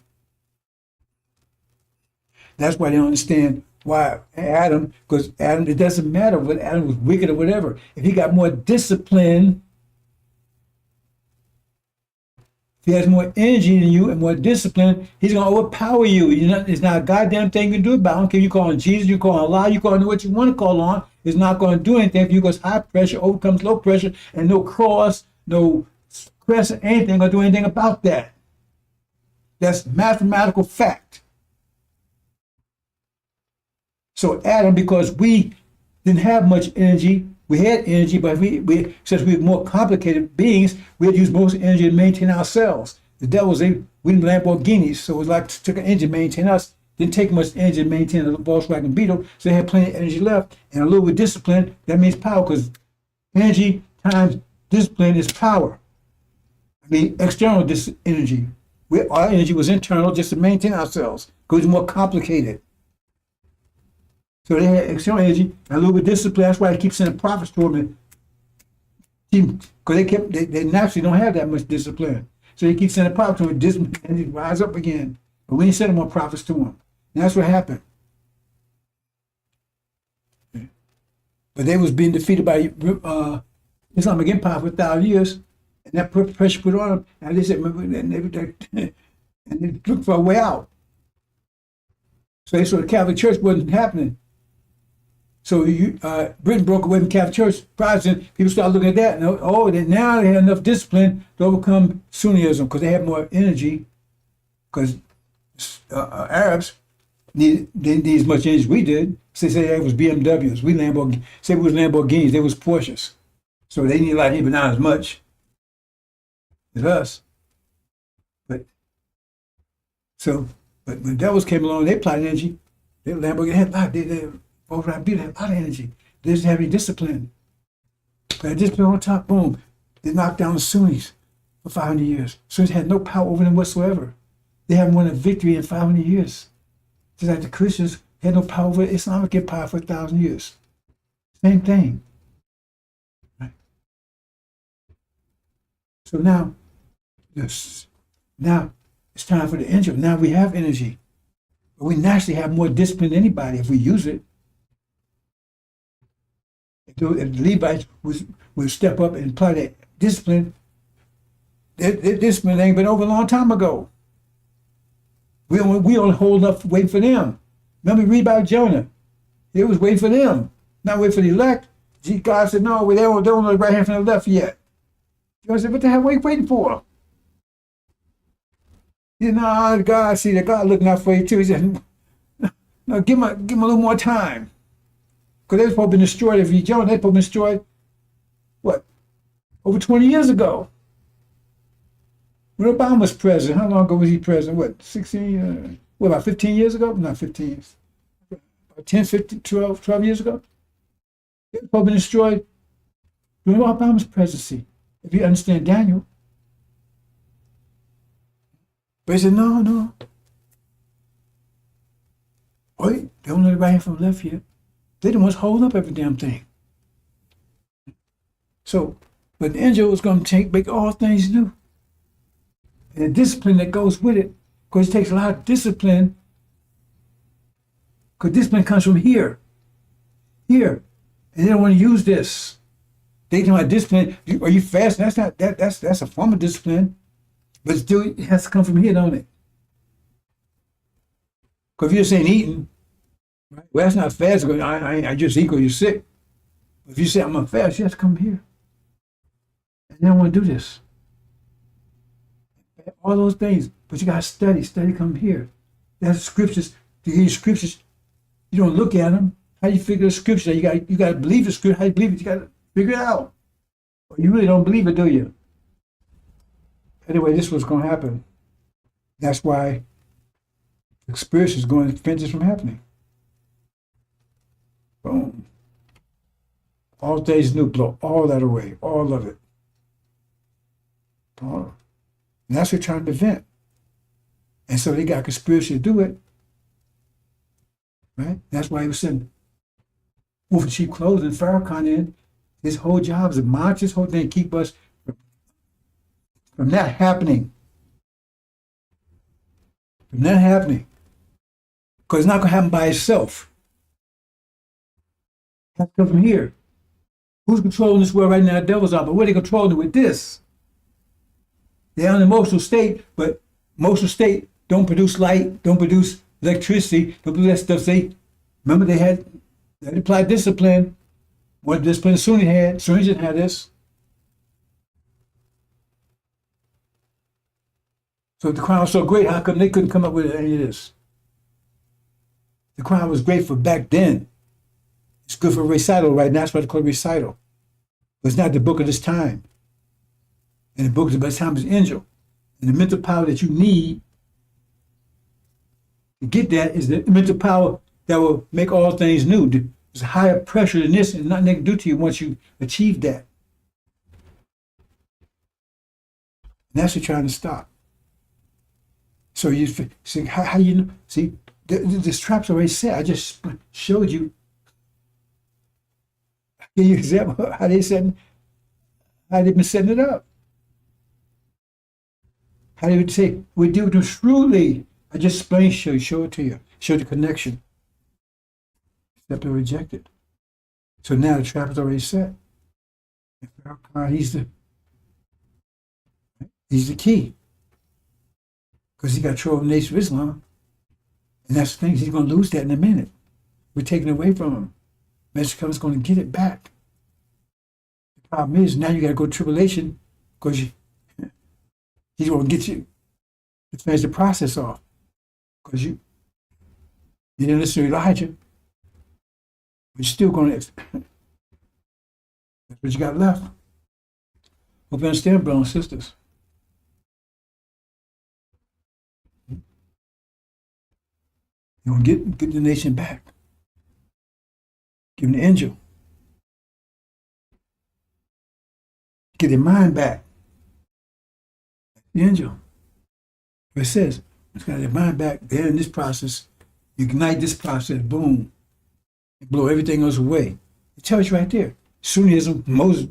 That's why they don't understand why Adam, because Adam, it doesn't matter whether Adam was wicked or whatever. If he got more discipline, if he has more energy than you and more discipline, he's going to overpower you. It's not a goddamn thing you can do about it. I don't care if you call on Jesus, you call on Allah, you call on what you want to call on. It's not going to do anything for you, because high pressure overcomes low pressure, and no cross, no crescent, anything going to do anything about that. That's mathematical fact. So Adam, because we didn't have much energy, we had energy, but since we were more complicated beings, we had to use most energy to maintain ourselves. The devils, we didn't Lamborghinis, so it was like it took an engine to maintain us. Didn't take much energy to maintain a Volkswagen Beetle, so they had plenty of energy left. And a little bit of discipline, that means power, because energy times discipline is power. I mean, external energy. Our energy was internal just to maintain ourselves, because it was more complicated. So they had external energy and a little bit of discipline. That's why I keep sending prophets to them, because they naturally don't have that much discipline. So they keep sending prophets to them, discipline, and they rise up again. But we ain't sending more prophets to them. And that's what happened. But they was being defeated by Islamic Empire for 1,000 years, and that pressure put on them. And they said, and they looked for a way out. So they saw the Catholic Church wasn't happening. So Britain broke away from Catholic Church, Protestant. People started looking at that, and now they had enough discipline to overcome Sunnism because they had more energy. Because Arabs they didn't need as much energy as we did. So they say it was BMWs. We Lamborghini. Say it was Lamborghinis. They was Porsches. So they need a lot of energy, but not as much as us. But when the devils came along, they applied energy. They Lamborghini had a lot. They over had a lot of energy. They didn't have any discipline. But discipline on top, boom. They knocked down the Sunnis for 500 years. Sunnis had no power over them whatsoever. They haven't won a victory in 500 years. Just like the Christians had no power over Islamic empire for 1,000 years. Same thing. Right? So now it's time for the angel. Now we have energy. But we naturally have more discipline than anybody if we use it. If the Levites would step up and apply that discipline, their discipline ain't been over a long time ago. We only hold up waiting for them. Remember, read about Jonah. It was waiting for them, not waiting for the elect. God said, no, they don't know the right hand from the left yet. Jonah said, what the hell are you waiting for? You know, God looking out for you too. He said, no, give him a little more time. Because they were supposed to be destroyed. If you Jonah, they were supposed to be destroyed, what, over 20 years ago. When Obama was president, how long ago was he president? What, 16, about 15 years ago? Not 15 years. 10, 15, 12 years ago? They were supposed to be destroyed during Obama's presidency, if you understand Daniel. But he said, no. Wait, they don't know the right hand from the left yet. They the ones holding up every damn thing. So, but the angel was going to make all things new. And the discipline that goes with it, because it takes a lot of discipline, because discipline comes from here. And they don't want to use this. They don't have discipline. Are you fasting? That's a form of discipline. But still, it has to come from here, don't it? Because if you're saying eating, right? Well, that's not fasting. I just eat because you're sick. If you say I'm going to fast, you have to come here. And they don't want to do this. All those things, but you got to study come here. That's scriptures. To hear scriptures, you don't look at them. How do you figure the scripture? You got to believe the scripture. How do you believe it? You got to figure it out. Or you really don't believe it, do you? Anyway, this was going to happen. That's why the Spirit is going to prevent this from happening. Boom. All things new, blow all that away, all of it. All. And that's what they're trying to prevent. And so they got conspiracy to do it. Right? That's why he was sending wolf in sheep clothing, Farrakhan in. His whole job is to monitor this whole thing, keep us from that happening. From that happening. Because it's not going to happen by itself. It has to come from here. Who's controlling this world right now? The devils are, but what are they controlling it with this? They're in an emotional state, but emotional state don't produce light, don't produce electricity, don't produce that stuff. Remember they applied discipline. What discipline Sunni had? Sunni didn't have this. So if the Quran was so great, how come they couldn't come up with any of this? The Quran was great for back then. It's good for recital right now. That's why they call it recital. But it's not the book of this time. And the book of this time is angel. And the mental power that you need to get that is the mental power that will make all things new. There's a higher pressure than this, and nothing they can do to you once you achieve that. And that's what you're trying to stop. So you see how you know? See, this trap's already set. I just showed you. Give you an example how they've been setting it up. How they would say, we do it shrewdly. I just explained, show it to you. Show the connection. Except they rejected. So now the trap is already set. He's the key. Because he got control of the Nation of Islam. And that's the thing, he's going to lose that in a minute. We're taking it away from him. Mexico's going to get it back. The problem is now you got to go tribulation because he's going to get you to finish the process off because you didn't listen to Elijah. But you're still going to. That's what you got left. Hope you understand, brothers and sisters. You're going to get the nation back. Give them the angel. Get their mind back. The angel. It says, it's got their mind back. They're in this process. You ignite this process, boom. Blow everything else away. It tells you right there. Sunnism, Moses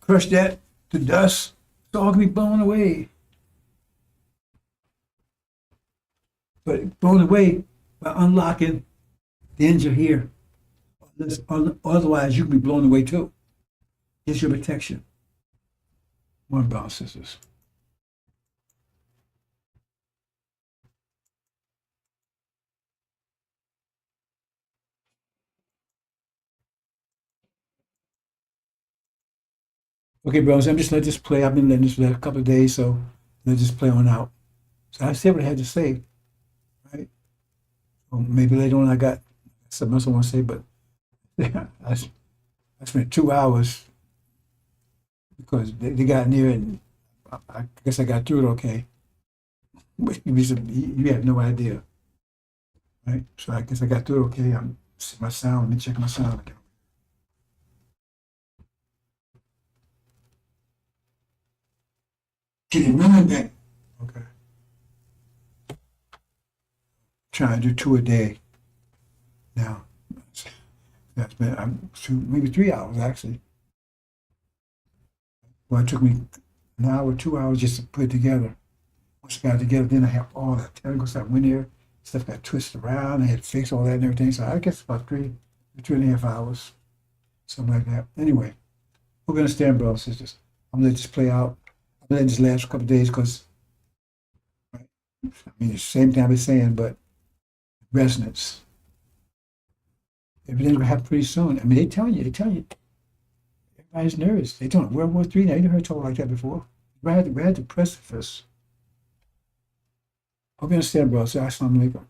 crushed that to dust. It's all going to be blown away. But blown away by unlocking the angel here. Otherwise, you can be blown away too. It's your protection. One, brothers and sisters. Okay, brothers, I'm just letting this play. I've been letting this play a couple of days, so let this play on out. So I said what I had to say, right? Well, maybe later on I got something else I want to say, but I spent 2 hours because they got near and I guess I got through it okay. But you have no idea, right? So I guess I got through it okay. My sound, let me check my sound again. Get your mind back. Okay. Trying to do 2 a day now. That's been maybe 3 hours actually. Well, it took me an hour, 2 hours just to put it together. Once I got it together, then I have all that technical stuff went there. Stuff got twisted around. I had to fix all that and everything. So I guess about 3.5 hours, something like that. Anyway, we're gonna stand, brothers and sisters. I'm gonna let this play out. I'm gonna let this last a couple of days because, right, I mean, it's the same thing I've been saying, but resonance. Everything's gonna happen pretty soon. I mean, they tell you. Everybody's nervous. They don't. World War III. Now you never heard talk like that before. We're at the precipice. Hope you understand, bro. So, assalamu alaikum.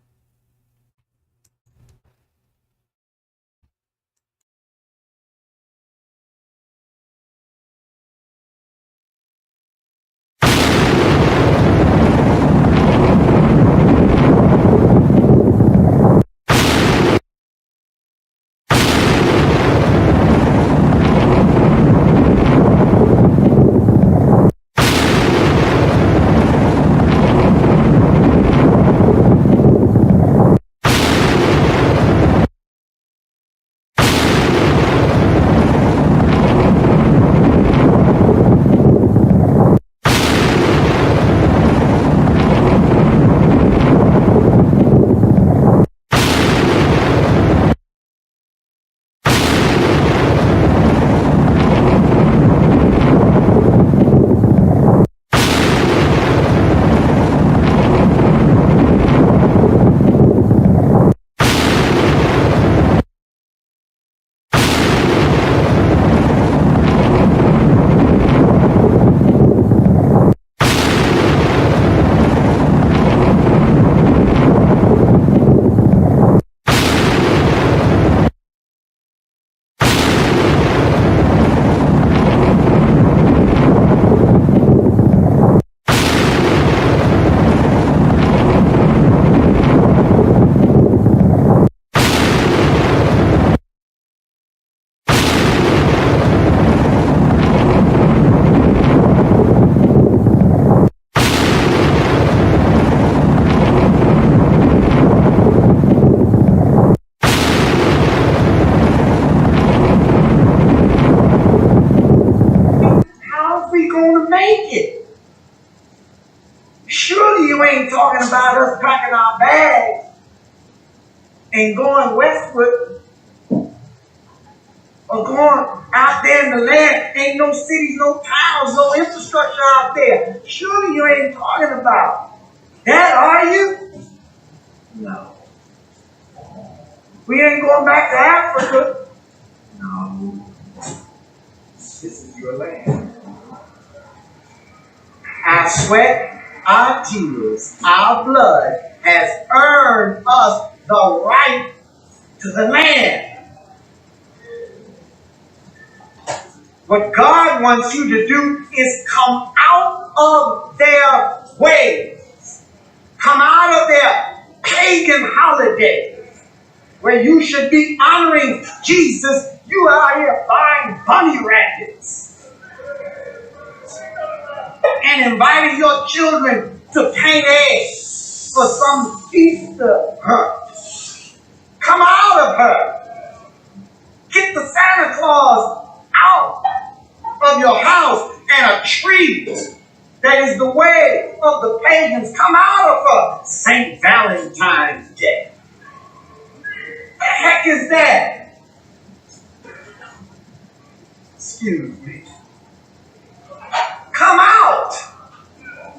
Talking about us packing our bags and going westward or going out there in the land. Ain't no cities, no towns, no infrastructure out there. Surely you ain't talking about that, are you? No. We ain't going back to Africa. your land. Our sweat, our tears, our blood has earned us the right to the land. What God wants you to do is come out of their ways. Come out of their pagan holidays where you should be honoring Jesus. You are here buying bunny rabbits and inviting your children to paint eggs for some Easter hunt. Come out of her. Get the Santa Claus out of your house and a tree that is the way of the pagans. Come out of her. St. Valentine's Day. The heck is that? Excuse me. Come out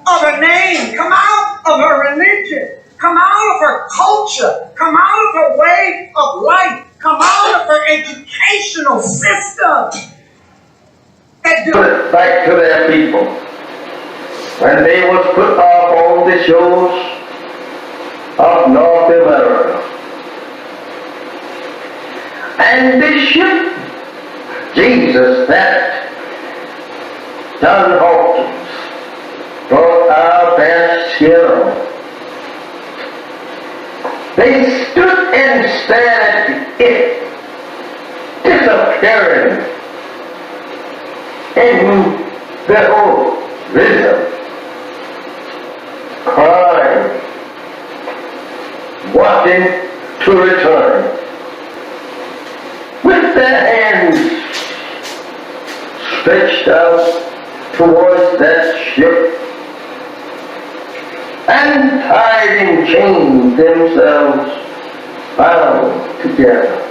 of her name. Come out of her religion. Come out of her culture. Come out of her way of life. Come out of her educational system. Put back to their people. When they was put off on the shores of North America. And this ship, Jesus, that John Hawkins brought our best hero. They stood and stared at it disappearing in the horizon, crying, wanting to return. With their hands stretched out towards that ship and tied in chains themselves bound together.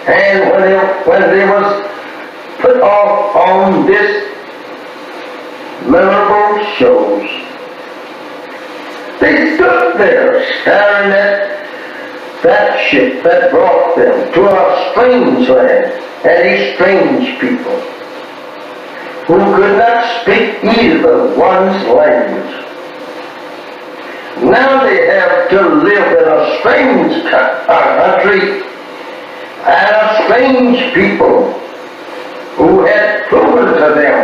And when they was put off on this memorable shows, they stood there staring at that ship that brought them to a strange land and a strange people who could not speak either one's language. Now they have to live in a strange country and a strange people who had proven to them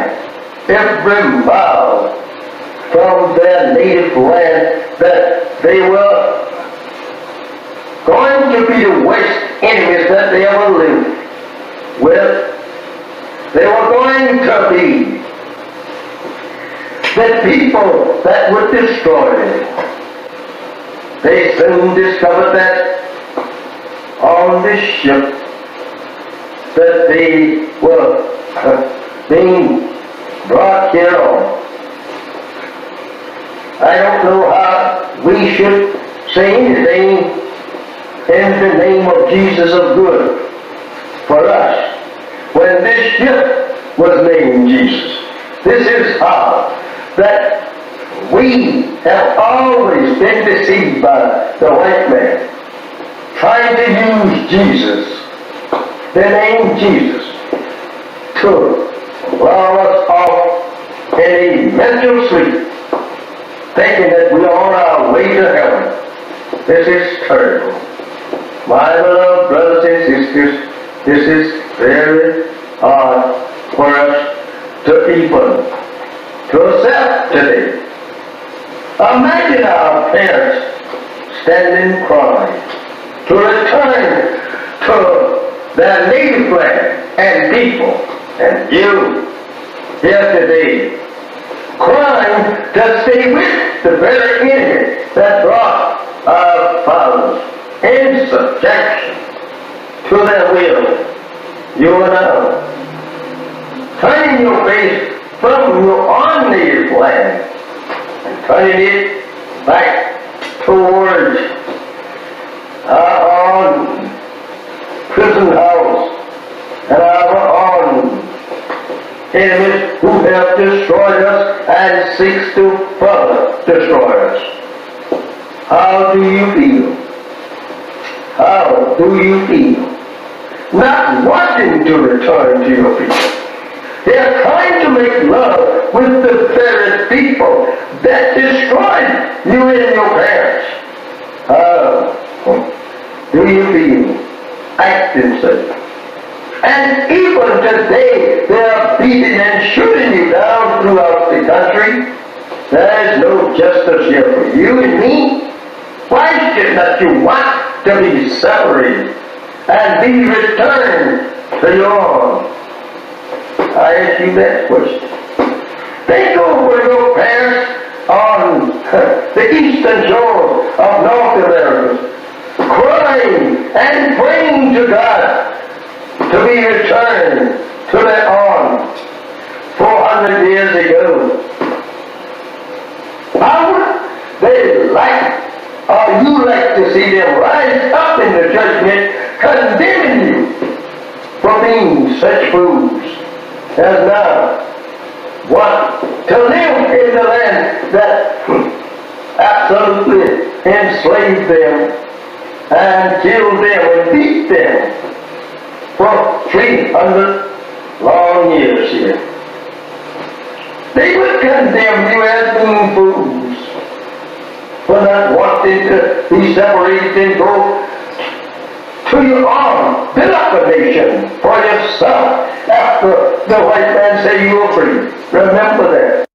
every mile from their native land that they were going to be the worst enemies that they ever lived with. They were going to be the people that would destroy them. They soon discovered that on this ship that they were being brought here on. I don't know how we should say anything in the name of Jesus of good for us when this ship was named Jesus. This is how that we have always been deceived by the white man, trying to use Jesus, the name Jesus, to lull us off in a mental sleep, thinking that we are on our way to heaven. This is terrible. My beloved brothers and sisters, this is very hard for us to even to accept today. Imagine our parents standing crying to return to their native land and people, and you here today crying to stay with the very enemy that brought our fathers in subjection to their will. You and I, turning your face from your own native land and turning it back towards our own prison house and our own enemies who have destroyed us and seeks to further destroy us. How do you feel? How do you feel? Not wanting to return to your people. They are trying to make love with the very people that destroyed you and your parents. How do you feel? Acting such. And even today, they are beating and shooting you down throughout the country. There is no justice here for you and me. Why should not you want to be separated and be returned to your own? I ask you that question. Think over your parents on the eastern shore of North America, crying and praying to God to be returned to their own 400 years ago. How would they like, or you like to see them rise up in the judgment condemning you for being such fools as now want to live in the land that absolutely enslaved them and killed them and beat them for 300 long years here. They would condemn you as being fools for not wanting to be separated and go to your own, build up a nation for yourself after the white man say you were free. Remember that.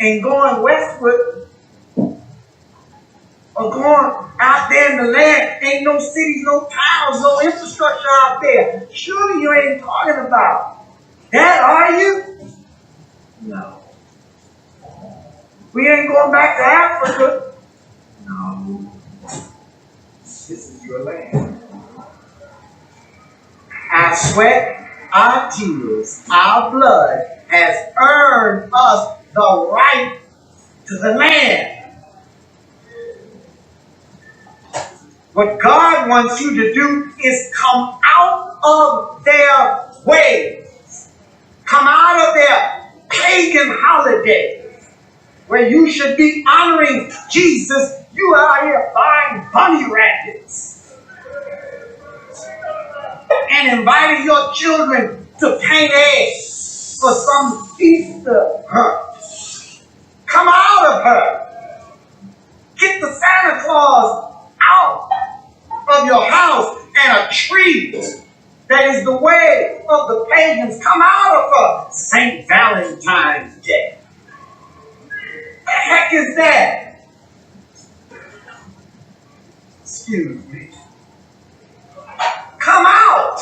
and going westward or going out there in the land, ain't no cities, no towns, no infrastructure out there. Surely you ain't talking about that, are you? No. We ain't going back to Africa. No. This is your land. Our sweat, our tears, our blood has earned us the right to the land. What God wants you to do is come out of their ways. Come out of their pagan holidays where you should be honoring Jesus. You are out here buying bunny rabbits and inviting your children to paint eggs for some Easter hunt. Come out of her. Get the Santa Claus out of your house and a tree that is the way of the pagans. Come out of her. St. Valentine's Day. The heck is that? Excuse me. Come out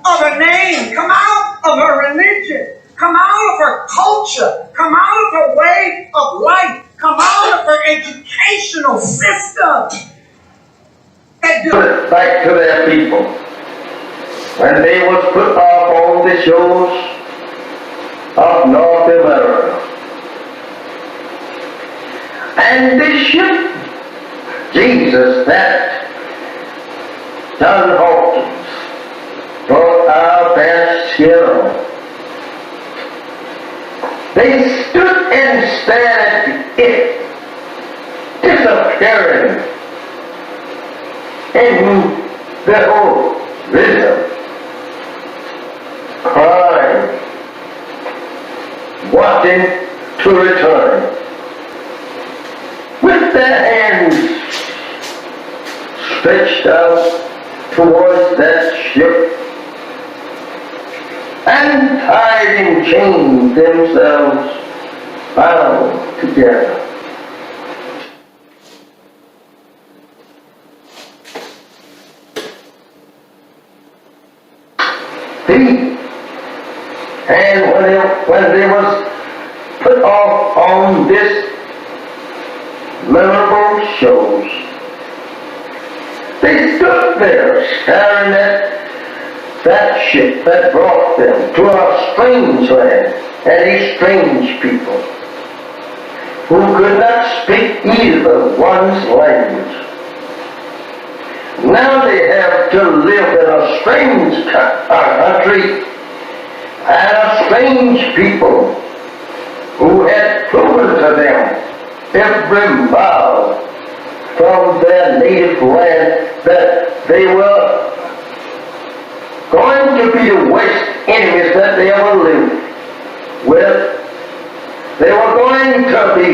of her name. Come out of her religion. Come out of her culture. Come out of her way of life. Come out of her educational system. Put it back to their people. When they was put off on the shores of North America. And this ship, Jesus, that John Hawkins brought our best hero. They stood and stared at it disappearing in the horizon, crying, wanting to return. With their hands stretched out towards that ship and tied in chains themselves bound together. And when they was put off on this memorable shows, they stood there staring at that ship that brought them to a strange land and a strange people who could not speak either one's language. Now they have to live in a strange country and a strange people who had proven to them every mile from their native land that they were going to be the worst enemies that they ever lived with. They were going to be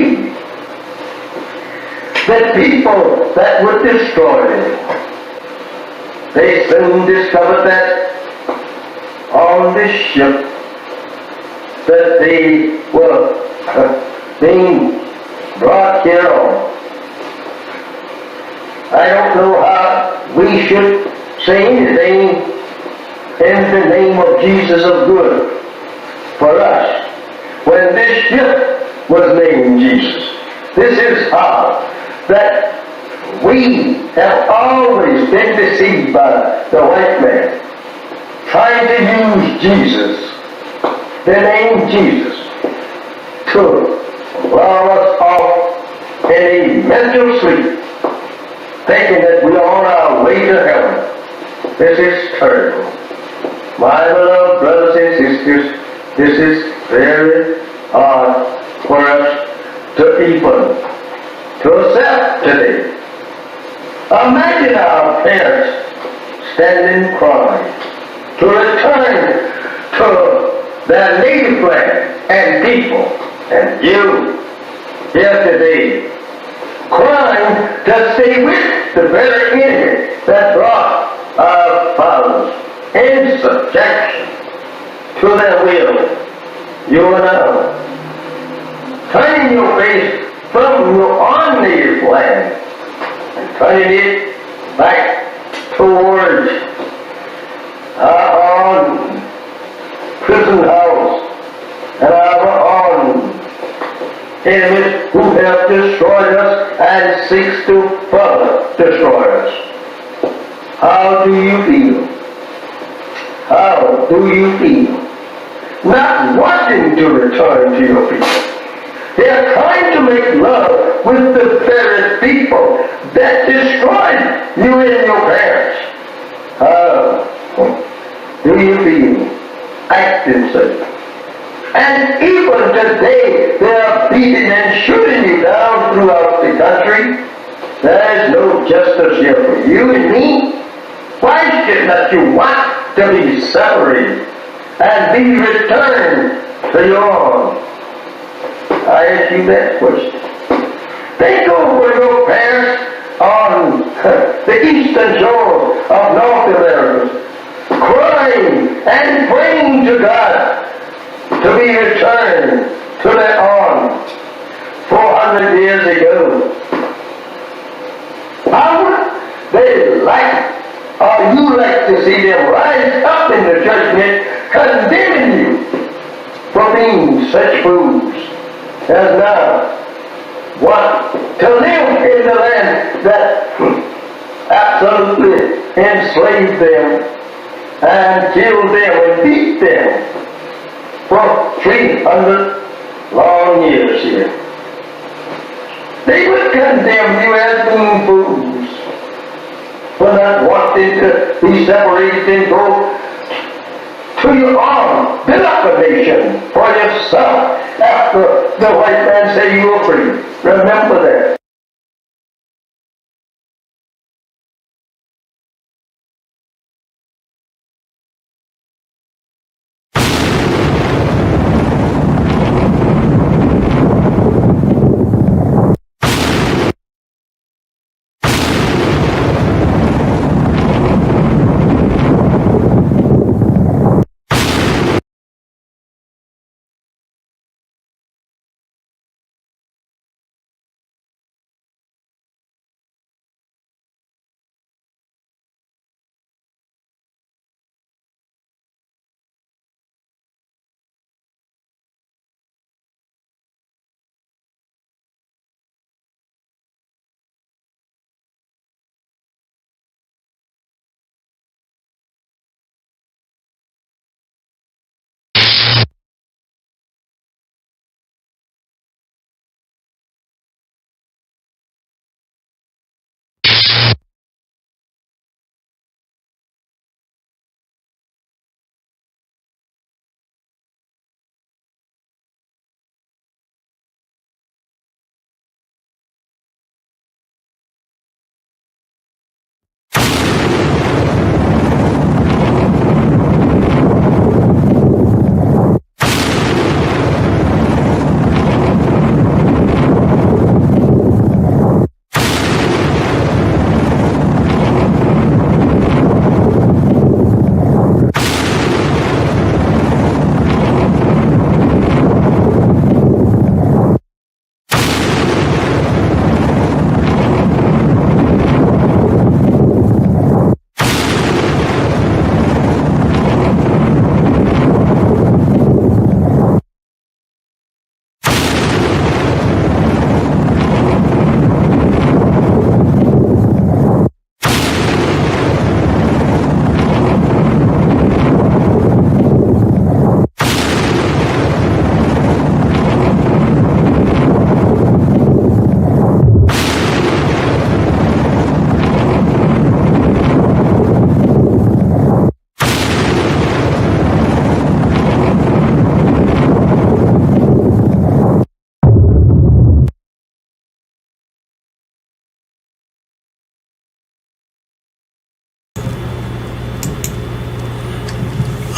the people that would destroy them. They soon discovered that on this ship that they were being brought here on. I don't know how we should say anything in the name of Jesus of good for us when this ship was named Jesus. This is how that we have always been deceived by the white man, trying to use Jesus, the name Jesus, to lull us off in a mental sleep, thinking that we are on our way to heaven. This is terrible. My beloved brothers and sisters, this is very hard for us to even to accept today. Imagine our parents standing crying to return to their native land and people, and you here today crying to stay with the very enemy that brought our fathers in subjection to their will. You and I face from your native land and turning it back towards our own prison house and our own enemies who have destroyed us and seeks to further destroy us. How do you feel? How do you feel? Not wanting to return to your people. They are trying to make love with the very people that destroyed you and your parents. How do you feel? Acting such. And even today, they are beating and shooting you down throughout the country. There is no justice here for you and me. Why is it that you want to be separated and be returned to your own? I ask you that question. Think over your parents on the eastern shore of North America, crying and praying to God to be returned to their own 400 years ago. How would they like, or you like to see them rise up in the judgment condemning you for being such fools as now want to live in the land that absolutely enslaved them and killed them and beat them for 300 long years here. They would condemn you as being fools for not wanting to be separated and go to your own, build up a nation for yourself after the white man say you were free. Remember that.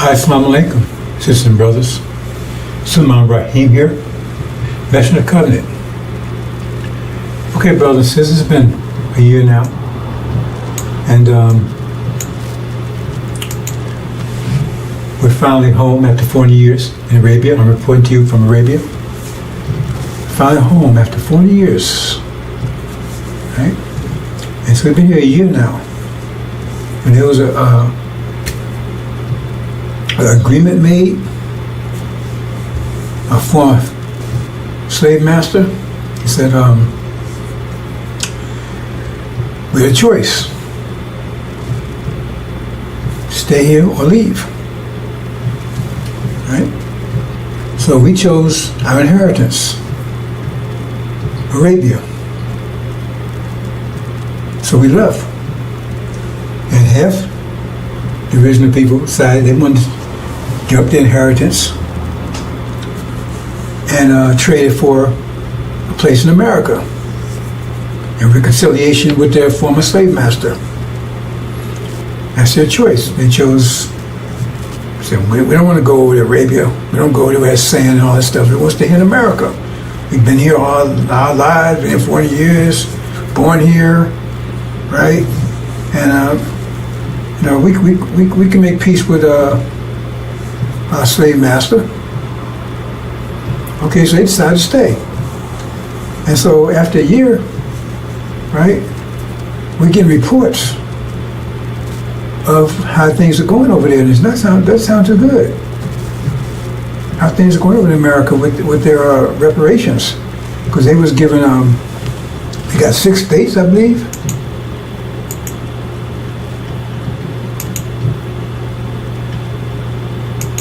Assalamu alaikum, sisters and brothers. Sulman Rahim here, Messenger of Covenant. Okay, brothers and sisters, it's been a year now, and we're finally home after 40 years in Arabia. I'm reporting to you from Arabia. found a home after 40 years. Right? And so we've been here a year now. And there was an agreement made. A former slave master, he said, we had a choice. Stay here or leave. Right? So we chose our inheritance, Arabia. So we left. And half the original people decided they wanted to give up their inheritance and traded for a place in America in reconciliation with their former slave master. That's their choice. They chose, said, we don't want to go over to Arabia. We don't go to where it's sand and all that stuff. We want to stay in America. We've been here all our lives, been here 40 years, born here, right? And we can make peace with our slave master. Okay, so they decided to stay. And so after a year, right, we're getting reports of how things are going over there. And it doesn't sound too good. How things are going over in America with their reparations. Because they was given, they got 6 states, I believe.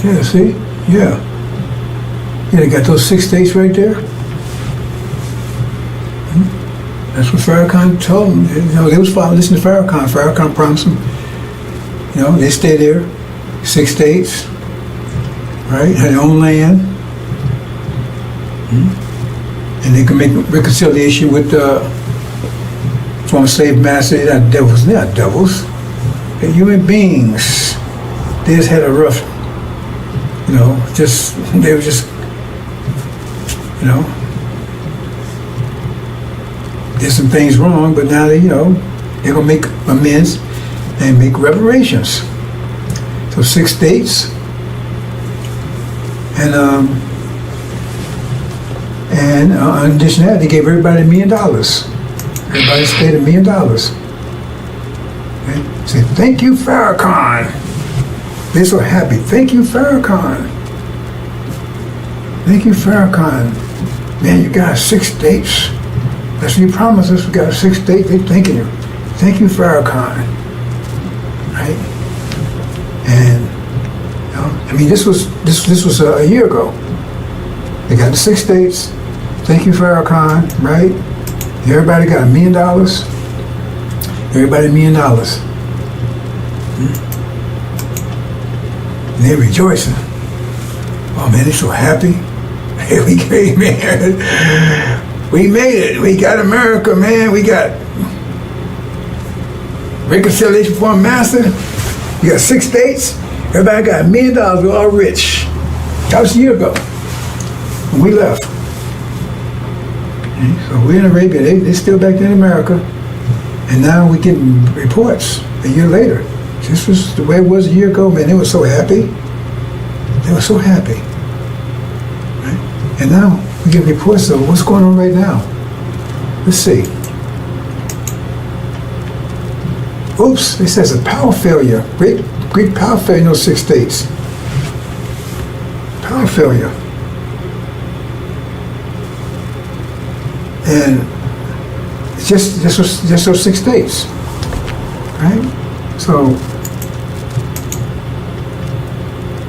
Yeah, see? Yeah. Yeah, they got those 6 states right there. That's what Farrakhan told them. You know, they was listening to Farrakhan. Farrakhan promised them, you know, they stay there, 6 states, right? Had their own land. And they can make reconciliation with the former slave master. They're not devils. They're not devils. They're human beings. They just had a rough, you know, they were just, you know, did some things wrong, but now they, you know, they're gonna make amends and make reparations. So 6 states, and in addition to that, they gave everybody $1 million. Everybody stayed $1 million. Okay? Say, thank you, Farrakhan. They're so happy. Thank you, Farrakhan. Thank you, Farrakhan. Man, you got 6 states. That's what you promised us. We got 6 states. They're thanking you. Thank you, Farrakhan. Right? And you know, I mean, this was a year ago. They got the 6 states. Thank you, Farrakhan. Right? Everybody got $1 million. Everybody $1 million. And they're rejoicing. Oh man, they're so happy. Hey, we came here. We made it. We got America, man. We got reconciliation for a master. We got 6 states. Everybody got $1 million. We're all rich. That was a year ago when we left. Okay, so we're in Arabia. They're still back there in America. And now we're getting reports a year later. This was the way it was a year ago, man. They were so happy. They were so happy. Right? And now we get reports of what's going on right now. Let's see. Oops, it says a power failure. Great power failure in those 6 states. Power failure. And it's just those 6 states. Right? So,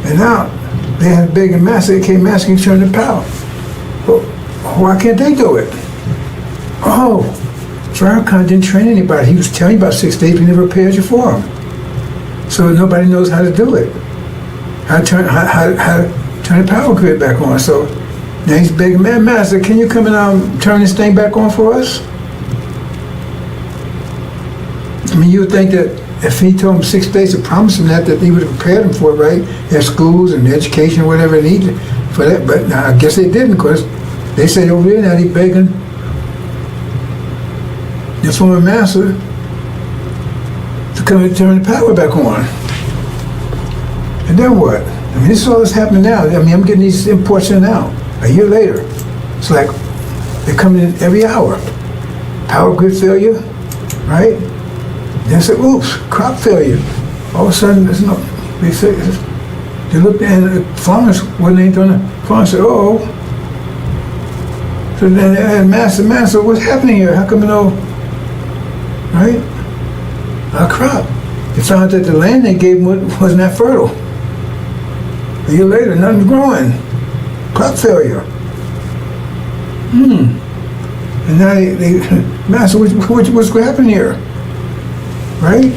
and now they have big and massive. They came asking to turn the power. Well, why can't they do it? Oh, Farrakhan didn't train anybody. He was telling you about 6 states, he never prepared you for them. So nobody knows how to do it. How to turn the power grid back on. So now he's begging, man, master, can you come and turn this thing back on for us? I mean, you would think that if he told them 6 states to promise him that he would have prepared them for it, right? Their schools and education or whatever they needed for that. But I guess they didn't, because they said over there now he's begging this former master to come and turn the power back on. And then what? I mean, this is all that's happening now. I mean, I'm getting these imports in now. A year later. It's like, They're coming in every hour. Power grid failure, right? Then say, oops, crop failure. All of a sudden, there's no. They looked and the farmers wasn't ain't doing it. Farmers said, oh. So then they had master, what's happening here? How come you know, right? Our crop. They found that the land they gave them wasn't that fertile. A year later, nothing's growing. Crop failure. And now they master, what's happening here? Right?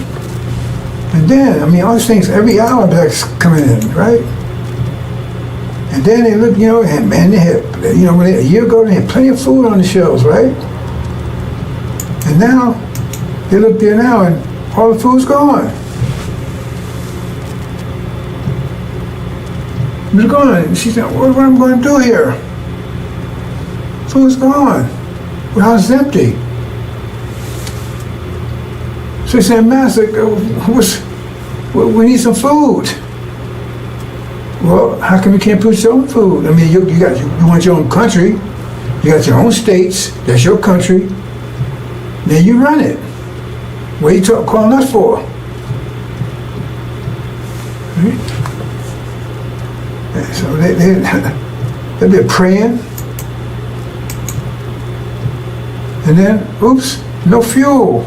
And then, I mean, all these things, every hour back's coming in, right? And then they look, and they had, a year ago they had plenty of food on the shelves, right? And now, they look there now and all the food's gone. It's gone. She said, what am I going to do here? Food's gone. The house is empty. So he said, Master, we need some food. Well, how come you can't produce your own food? I mean, you want your own country. You got your own states. That's your country. Now you run it. What are you calling us for? Right? And so they've been praying. And then, oops, no fuel.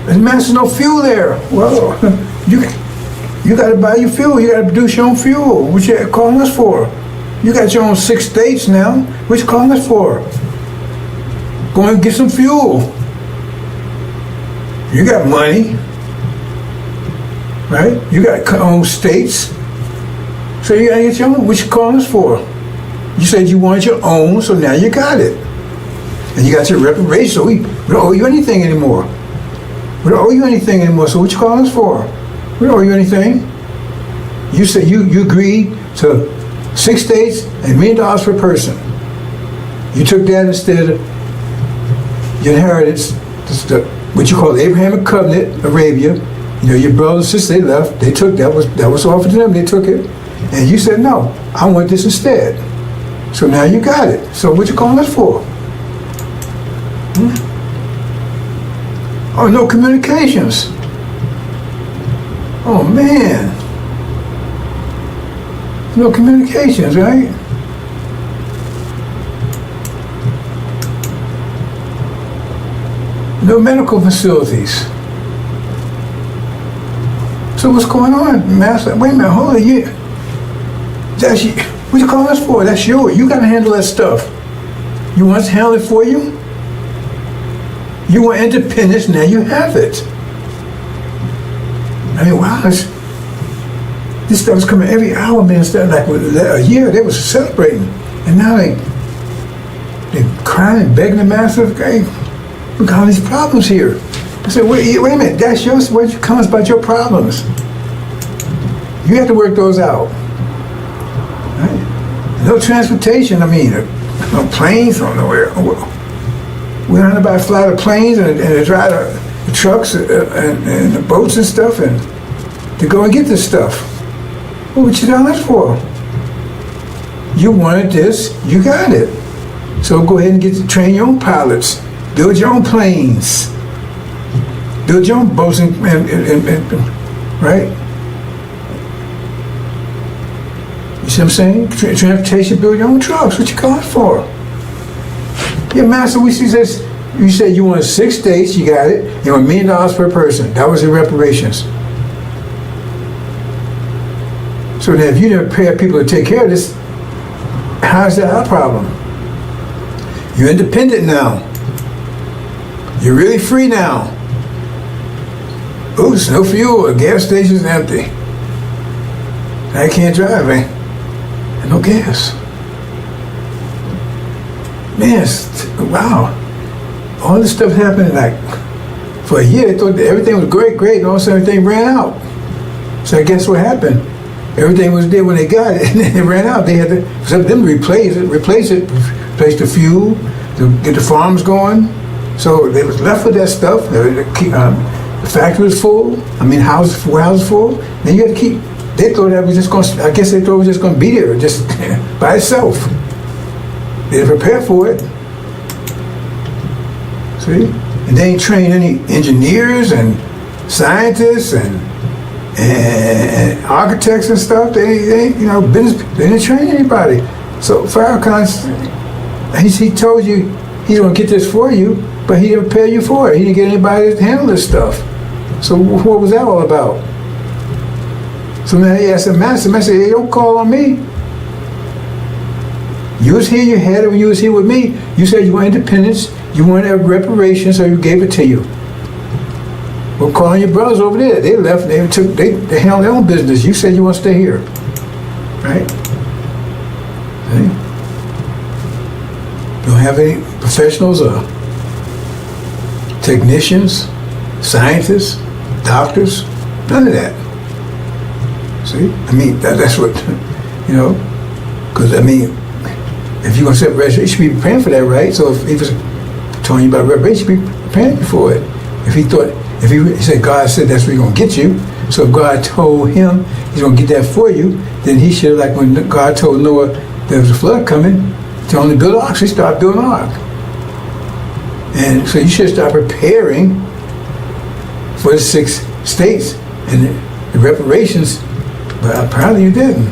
There's Master, no fuel there. Well, you got to buy your fuel. You got to produce your own fuel. What you calling us for? You got your own 6 states now. What you calling us for? Go and get some fuel. You got money, right? You got your own states. So you got to get your own. What you calling us for? You said you wanted your own, so now you got it. And you got your reparations, so we don't owe you anything anymore. We don't owe you anything anymore, so what you calling us for? We don't owe you anything. You said you agreed to 6 states and $1 million per person. You took that instead of your inheritance, what you call the Abrahamic covenant, Arabia. Your brothers and sisters, they left, they took that was offered to them, they took it. And you said, no, I want this instead. So now you got it. So what you calling us for? Oh, no communications. Oh, man. No communications, right? No medical facilities. So what's going on, Master? Wait a minute, hold on. What you calling us for? That's yours. You got to handle that stuff. You want us to handle it for you? You want independence, now you have it. I mean, wow, this stuff was coming every hour, man. Like a year, they was celebrating. And now they're crying and begging the Master, hey, we got all these problems here. I said, wait a minute, that's yours. What comes about your problems? You have to work those out. Right? No transportation, I mean, no planes, no nowhere. We don't know about fly the planes and to drive the trucks and the boats and stuff and to go and get this stuff. Well, what you done this for? You wanted this, you got it. So go ahead and train your own pilots, build your own planes, build your own boats and right? You see what I'm saying? Transportation, build your own trucks. What you calling for? Yeah, Master, we see this. You said you wanted 6 states, you got it. You want $1 million per person. That was the reparations. So then if you didn't pay people to take care of this, how is that our problem? You're independent now. You're really free now. Oops, no fuel, the gas station's empty. I can't drive, eh? And no gas. Man, wow. All this stuff happened like for a year. They thought that everything was great, and all of a sudden everything ran out. So I guess what happened? Everything was there when they got it, and then it ran out. They had to, for them to replace the fuel, to get the farms going. So they was left with that stuff. The factory was full. I mean, warehouses full. Then you had to keep. They thought that was just going. I guess they thought it was just going to be there, just by itself. They didn't prepare for it. See? And they ain't trained any engineers and scientists and architects and stuff. They ain't, you know, business. They didn't train anybody. So Farrakhan, he told you he's gonna get this for you, but he didn't prepare you for it. He didn't get anybody to handle this stuff. So what was that all about? So now he asked the master, hey, don't call on me. You was here, you had it when you was here with me. You said you want independence, you wanted reparations, so you gave it to you. Well, call on your brothers over there. They left, they handled their own business. You said you want to stay here. Right? See? You don't have any professionals or technicians, scientists, doctors, none of that. See? I mean, that's what, you know, because, I mean, if you're going to set reparation, you should be preparing for that, right? So if he was telling you about reparation, you should be preparing for it. If he thought, if he said, God said that's where he's going to get you, so if God told him he's going to get that for you, then he should, like when God told Noah there was a flood coming, tell him to build an ark, so he started building an ark. And so you should start preparing for the 6 states and the reparations, but apparently you didn't.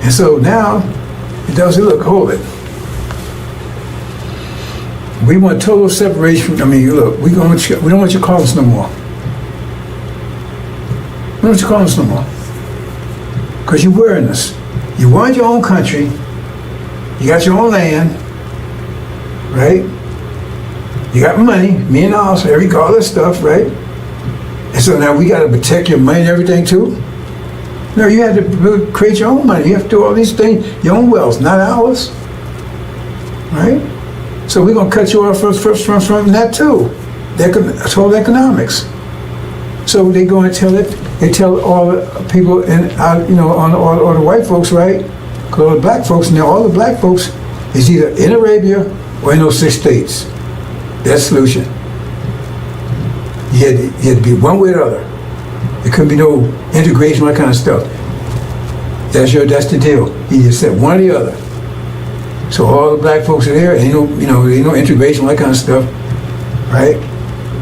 And so now, it does say, look, hold it. We want total separation. I mean, look, we don't want you to call us no more. We don't want you to call us no more. Because you're wearing us. You want your own country. You got your own land. Right? You got money, $1 million, all this stuff, right? And so now we got to protect your money and everything too? No, you have to create your own money. You have to do all these things, your own wealth, not ours. Right? So we're going to cut you off from that too. That's all economics. So they go and tell it. They tell all the people and you know, all the white folks, right? Because all the black folks, now all the black folks is either in Arabia or in those 6 states. That's the solution. You had to be one way or the other. There couldn't be no integration, that kind of stuff. That's the deal. You just said one or the other. So all the black folks are there, ain't no integration, that kind of stuff, right?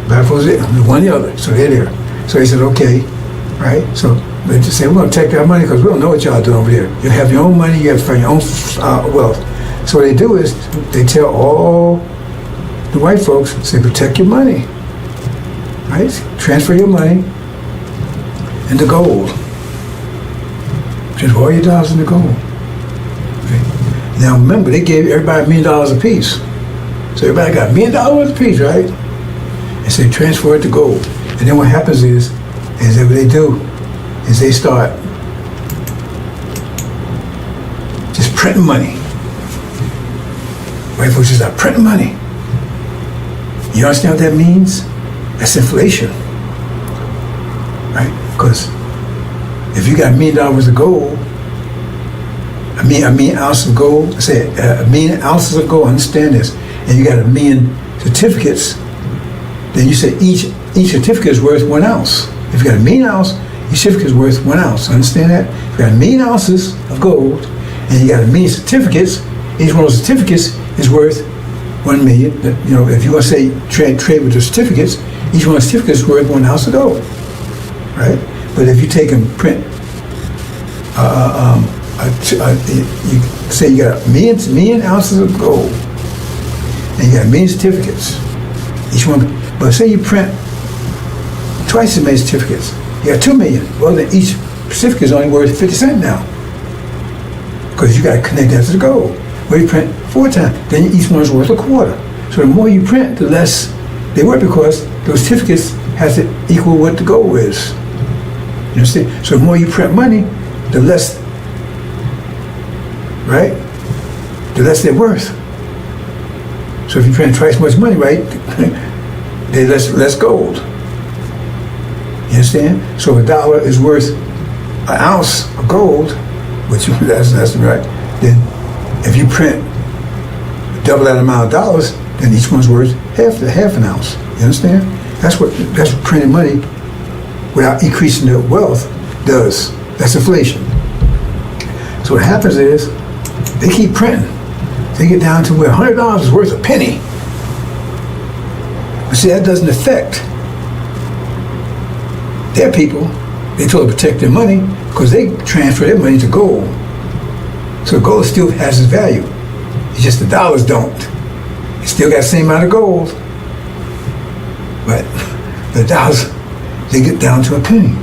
Black folks are there, one or the other, so they're there. So he said, okay, right? So they just say, we're going to take our money because we don't know what y'all doing over there. You have your own money, you have to find your own wealth. So what they do is they tell all the white folks, say, protect your money, right? Transfer your money into gold. Transfer all your dollars into gold. Okay. Now remember, they gave everybody $1 million apiece. So everybody got $1 million apiece, right? And so they transfer it to gold. And then what happens is that what they do is they start just printing money. White folks just start printing money. You understand what that means? That's inflation, right? Because if you got $1 million of gold, a million ounces of gold, say $1 million ounces of gold, understand this, and you got 1 million certificates, then you say each certificate is worth 1 ounce. If you got 1 million ounce, each certificate is worth 1 ounce. Understand that? If you got 1 million ounces of gold, and you got 1 million certificates, each one of those certificates is worth 1 million. You know, if you want to say trade with the certificates, each one of the certificates is worth 1 ounce of gold, right? But if you take and print, you say you got 1 million ounces of gold, and you got 1 million certificates, each one. But say you print twice as many certificates, you got 2 million. Well, then each certificate is only worth 50 cents now, because you got to connect that to the gold. Well, you print 4 times, then each one is worth a quarter. So the more you print, the less they worth, because those certificates has to equal what the gold is. You understand? So the more you print money, the less, right? The less they're worth. So if you print twice as much money, right, they less gold. You understand? So if $1 is worth 1 ounce of gold, which that's right, then if you print double that amount of dollars, then each one's worth half an ounce. You understand? That's what printing money without increasing their wealth does. That's inflation. So what happens is They keep printing. They get down to where $100 is worth a penny. But see, that doesn't affect their people. They try to protect their money because they transfer their money to gold. So gold still has its value. It's just the dollars don't. It still got the same amount of gold. But the dollars, they get down to a penny.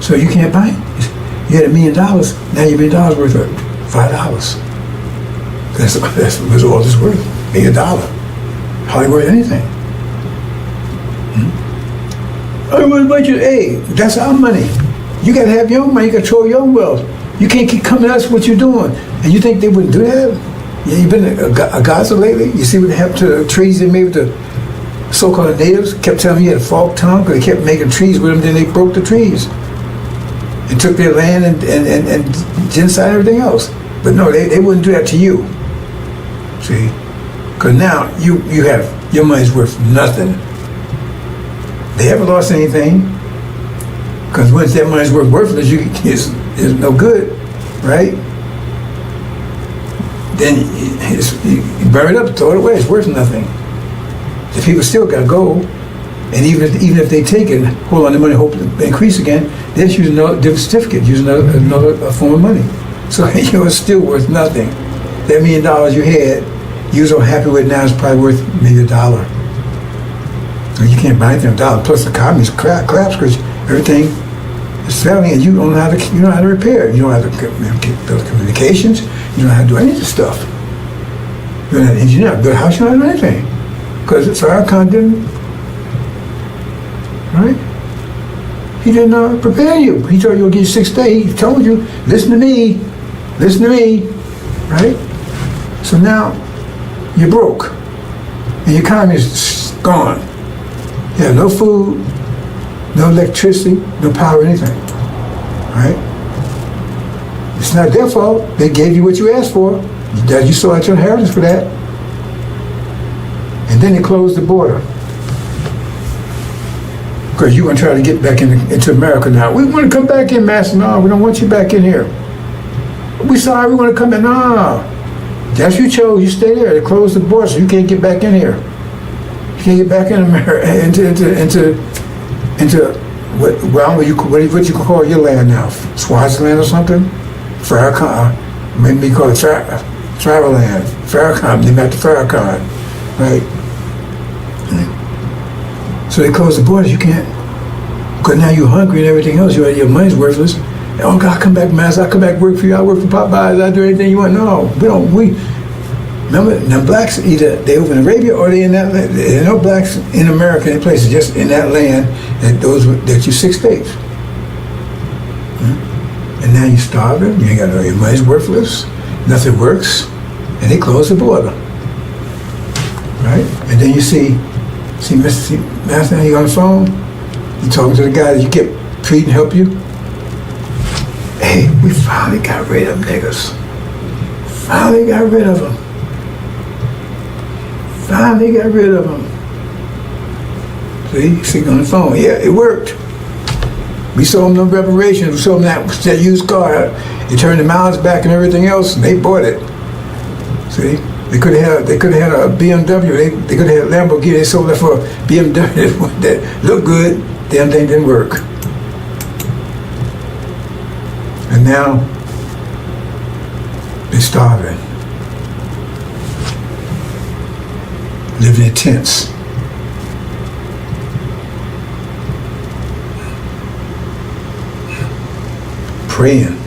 So you can't buy it. You had $1 million, now your $1 million worth of $5. That's all it's worth. Maybe $1. Hardly worth anything. I want a bunch of, hey, that's our money. You gotta have your own money, you gotta control your own wealth. You can't keep coming at us what you're doing. And you think they wouldn't do that? Yeah, you been a Gaza lately? You see what happened to the trees they made with the so-called natives? Kept telling me you had a false tongue because they kept making trees with them, then they broke the trees. And took their land and genocide and everything else. But no, they wouldn't do that to you. See? Because now you have, your money's worth nothing. They haven't lost anything. Because once that money's worthless, it's no good, right? Then you burn it up, throw it away, it's worth nothing. The people still got gold. And even if they take it, hold on to money, hope to increase again, they're just using a different certificate, using another form of money. So it's still worth nothing. That $1 million you had, you're so happy with it now, it's probably worth maybe $1. So you can't buy anything $1. Plus the economy's collapse because everything is failing, and you don't know how to repair it. You don't have to build communications. You don't know how to do any of this stuff. You don't have to engineer, build a house. You don't have to do anything because Farrakhan didn't. Right? He didn't prepare you. He told you he'll give you 6 days. He told you, listen to me, right? So now you're broke, and your economy is gone. You have no food, no electricity, no power, anything, right? It's not their fault. They gave you what you asked for. That you saw at your inheritance for that. And then they closed the border. Because you want to try to get back into America now. We want to come back in, Master. No, we don't want you back in here. We sorry, we want to come in. No. That's you chose. You stay there. They closed the border, so you can't get back in here. You can't get back in America, into what you call your land now? Swaziland or something? Farrakhan. Maybe call it travel land. Farrakhan. They met the Farrakhan, right? So they close the borders, you can't. Because now you're hungry and everything else, your money's worthless. Oh God, come back, Master, I'll come back work for you, I work for Popeyes, I'll do anything you want. No, remember, now blacks, either they over in Arabia or they in that land. There are no blacks in America, any places, just in that land, that you 6 states. And now you're starving, you ain't got your money's worthless, nothing works, and they close the border. Right? And then you see Master, you on the phone, you talking to the guy that you kept treating, help you. Hey, we finally got rid of them niggas. Finally got rid of them. See, on the phone. Yeah, it worked. We sold them no reparations. We sold them that used car. You turned the miles back and everything else, and they bought it. See? They could have had a BMW. They could have had a Lamborghini. They sold that for a BMW that looked good. Damn thing didn't work. And now they're starving, living in tents. Praying.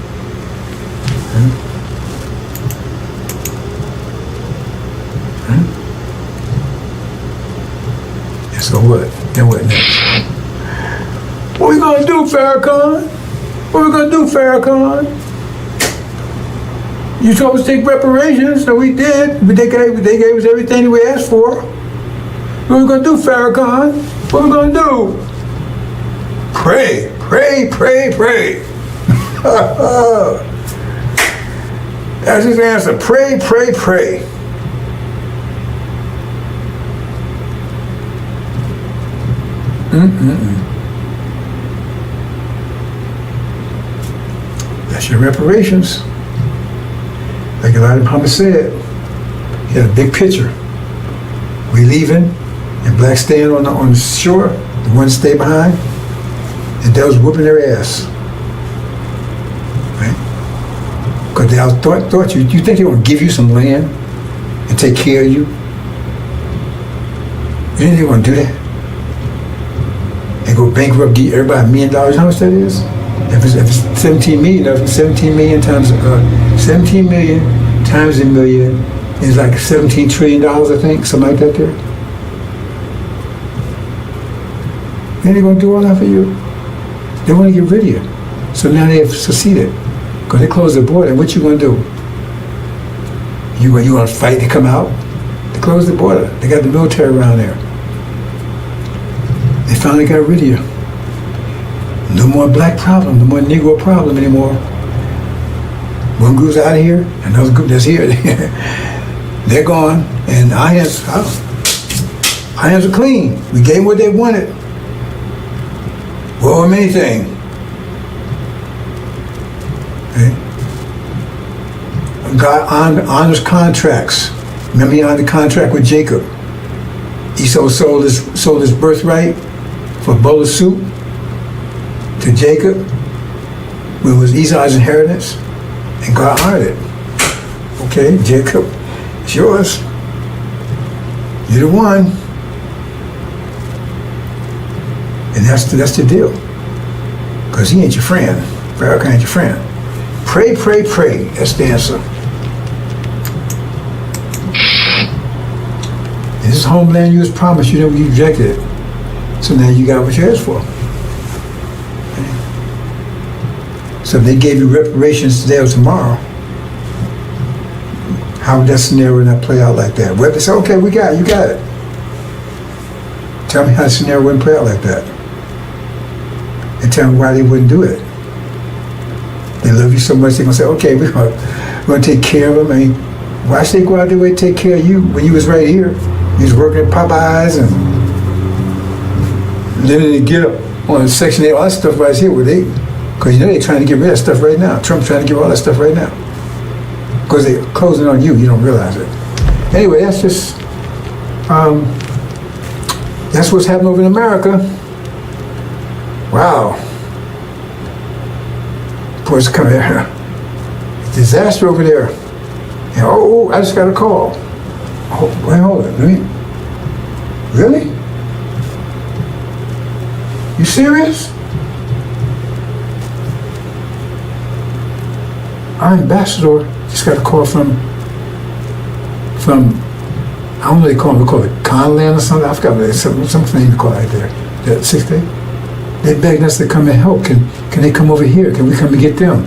So what? Then what next? What we gonna do, Farrakhan? You told us to take reparations, so we did. But they gave us everything we asked for. What we gonna do, Farrakhan? What we gonna do? Pray. That's his answer. Pray. That's your reparations. Like Elijah Muhammad said, he had a big picture. We leaving, and blacks staying on the shore, the ones stay behind, and they was whooping their ass. Right? Because they thought you think they want to give you some land and take care of you? You think they want to do that? And go bankrupt, give everybody $1 million? How much that is? If it's 17 million, if it's 17 million times 17 million times a million is like $17 trillion, I think, something like that there. Then they're going to do all that for you. They want to get rid of you. So now they have succeeded. Because they closed the border. And what you going to do? You want to fight to come out? They closed the border. They got the military around there. They finally got rid of you. No more black problem, no more Negro problem anymore. One group's out of here, another group that's here. They're gone, and our hands are clean. We gave them what they wanted. Well, anything. Okay. God honors contracts. Remember, he honored the contract with Jacob. Esau sold his birthright for a bowl of soup to Jacob, when it was Esau's inheritance, and God honored it. Okay, Jacob, it's yours. You're the one. And that's the deal. Because he ain't your friend. Pharaoh ain't your friend. Pray, pray, pray. That's the answer. And this homeland you was promised, you rejected it. So now you got what you asked for. So if they gave you reparations today or tomorrow, how would that scenario not play out like that? Well, they say, okay, you got it. Tell me how the scenario wouldn't play out like that. And tell me why they wouldn't do it. They love you so much, they're going to say, okay, we're going to take care of them. I mean, why should they go out their way to take care of you when you was right here? You was working at Popeyes and living in the get up on Section 8, all that stuff right here, because they're trying to get rid of that stuff right now. Trump's trying to get rid of all that stuff right now. Because they're closing on you don't realize it. Anyway, that's just, that's what's happening over in America. Wow. Boys, come here. Disaster over there. And, oh, I just got a call. Oh, wait, hold it. Really? You serious? Our ambassador just got a call from I don't know what they call it Conland or something. I forgot what something they call it right there. That 6th day. They begged us to come and help. Can they come over here? Can we come and get them?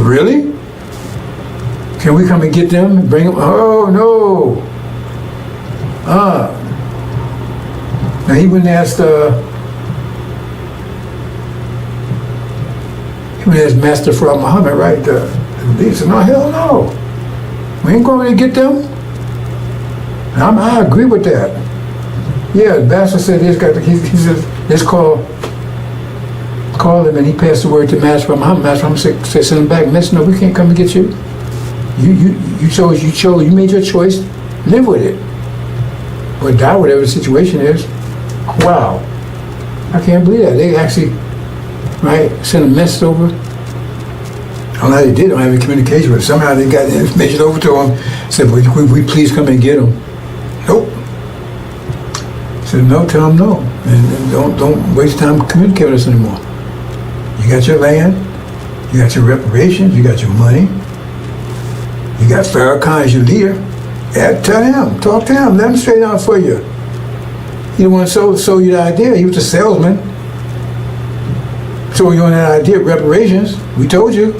Really? Can we come and get them and bring them? Oh no. Now he went and asked Master Farah Muhammad, right? He said, no, hell no. We ain't going to get them. And I agree with that. Yeah, the Master said he said, let's call him, and he passed the word to Master Farah Muhammad. Master Muhammad said, send him back. Master, no, we can't come and get you. You made your choice, live with it. Or die, whatever the situation is. Wow. I can't believe that. They actually, right, sent a message over. I don't know how they did. I don't have any communication with it. Somehow they got the information over to them. Said, would we please come and get them? Nope. Said, no, tell them no. And don't waste time communicating with us anymore. You got your land, you got your reparations, you got your money, you got Farrakhan as your leader. Yeah, tell him, talk to him, let him straighten out for you. He didn't want to sell you the idea. He was a salesman. So you on that idea of reparations. We told you.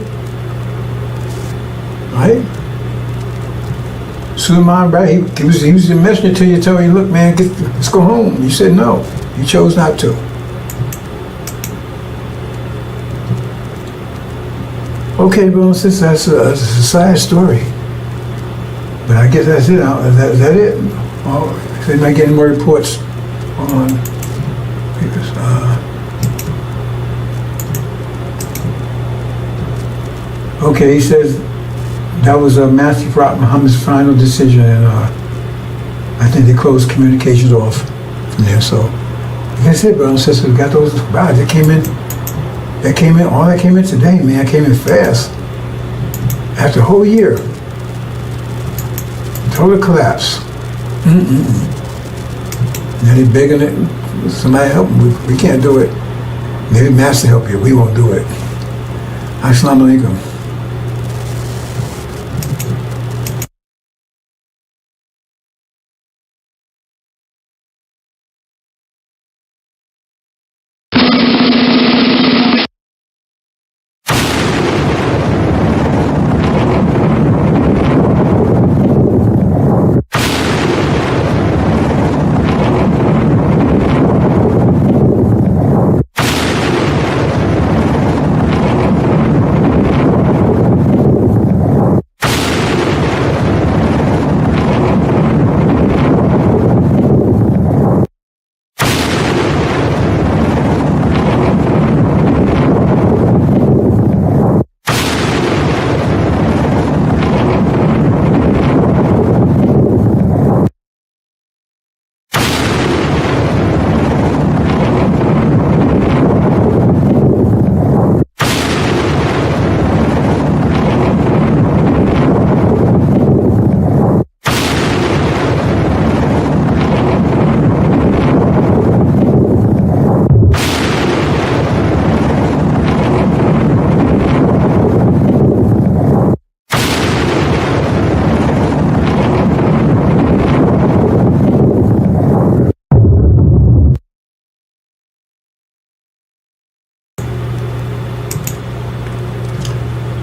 Right? Suleiman, right? He was the messenger to you, told you, look, man, let's go home. You said no. You chose not to. Okay, brothers and sisters, that's a sad story. But I guess that's it. Is that it? Oh, so they might get any more reports on Okay, he says that was Matthew Prophet Muhammad's final decision, and I think they closed communications off from there. So, like I said, brothers and sisters, we got those rods that came in. All that came in today, man. Came in fast. After a whole year, total collapse. Now they're begging it. Somebody help them. We can't do it. Maybe Master help you. We won't do it. Assalamu alaikum.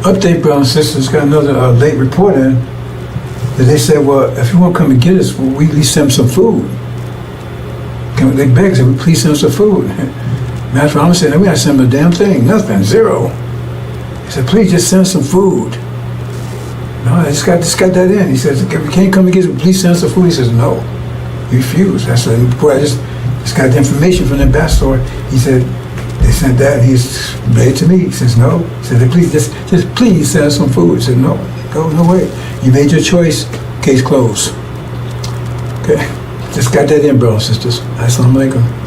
Update, brothers and sisters, got another late report in that they said, well, if you want to come and get us, well, we at least send them some food. They begged, said, please send us some food. Master Muhammad said, no, we got to send them a damn thing, nothing, zero. He said, please just send us some food. No, I just got that in. He says, if you can't come and get us, please send us some food. He says, no. He refused. That's what, before I just got the information from the ambassador. He said, they sent that, and he's read it to me. He says, no. He said, please, just please send us some food. He said, no way. You made your choice, case closed. Okay, just got that in, brothers and sisters. Assalamu alaikum.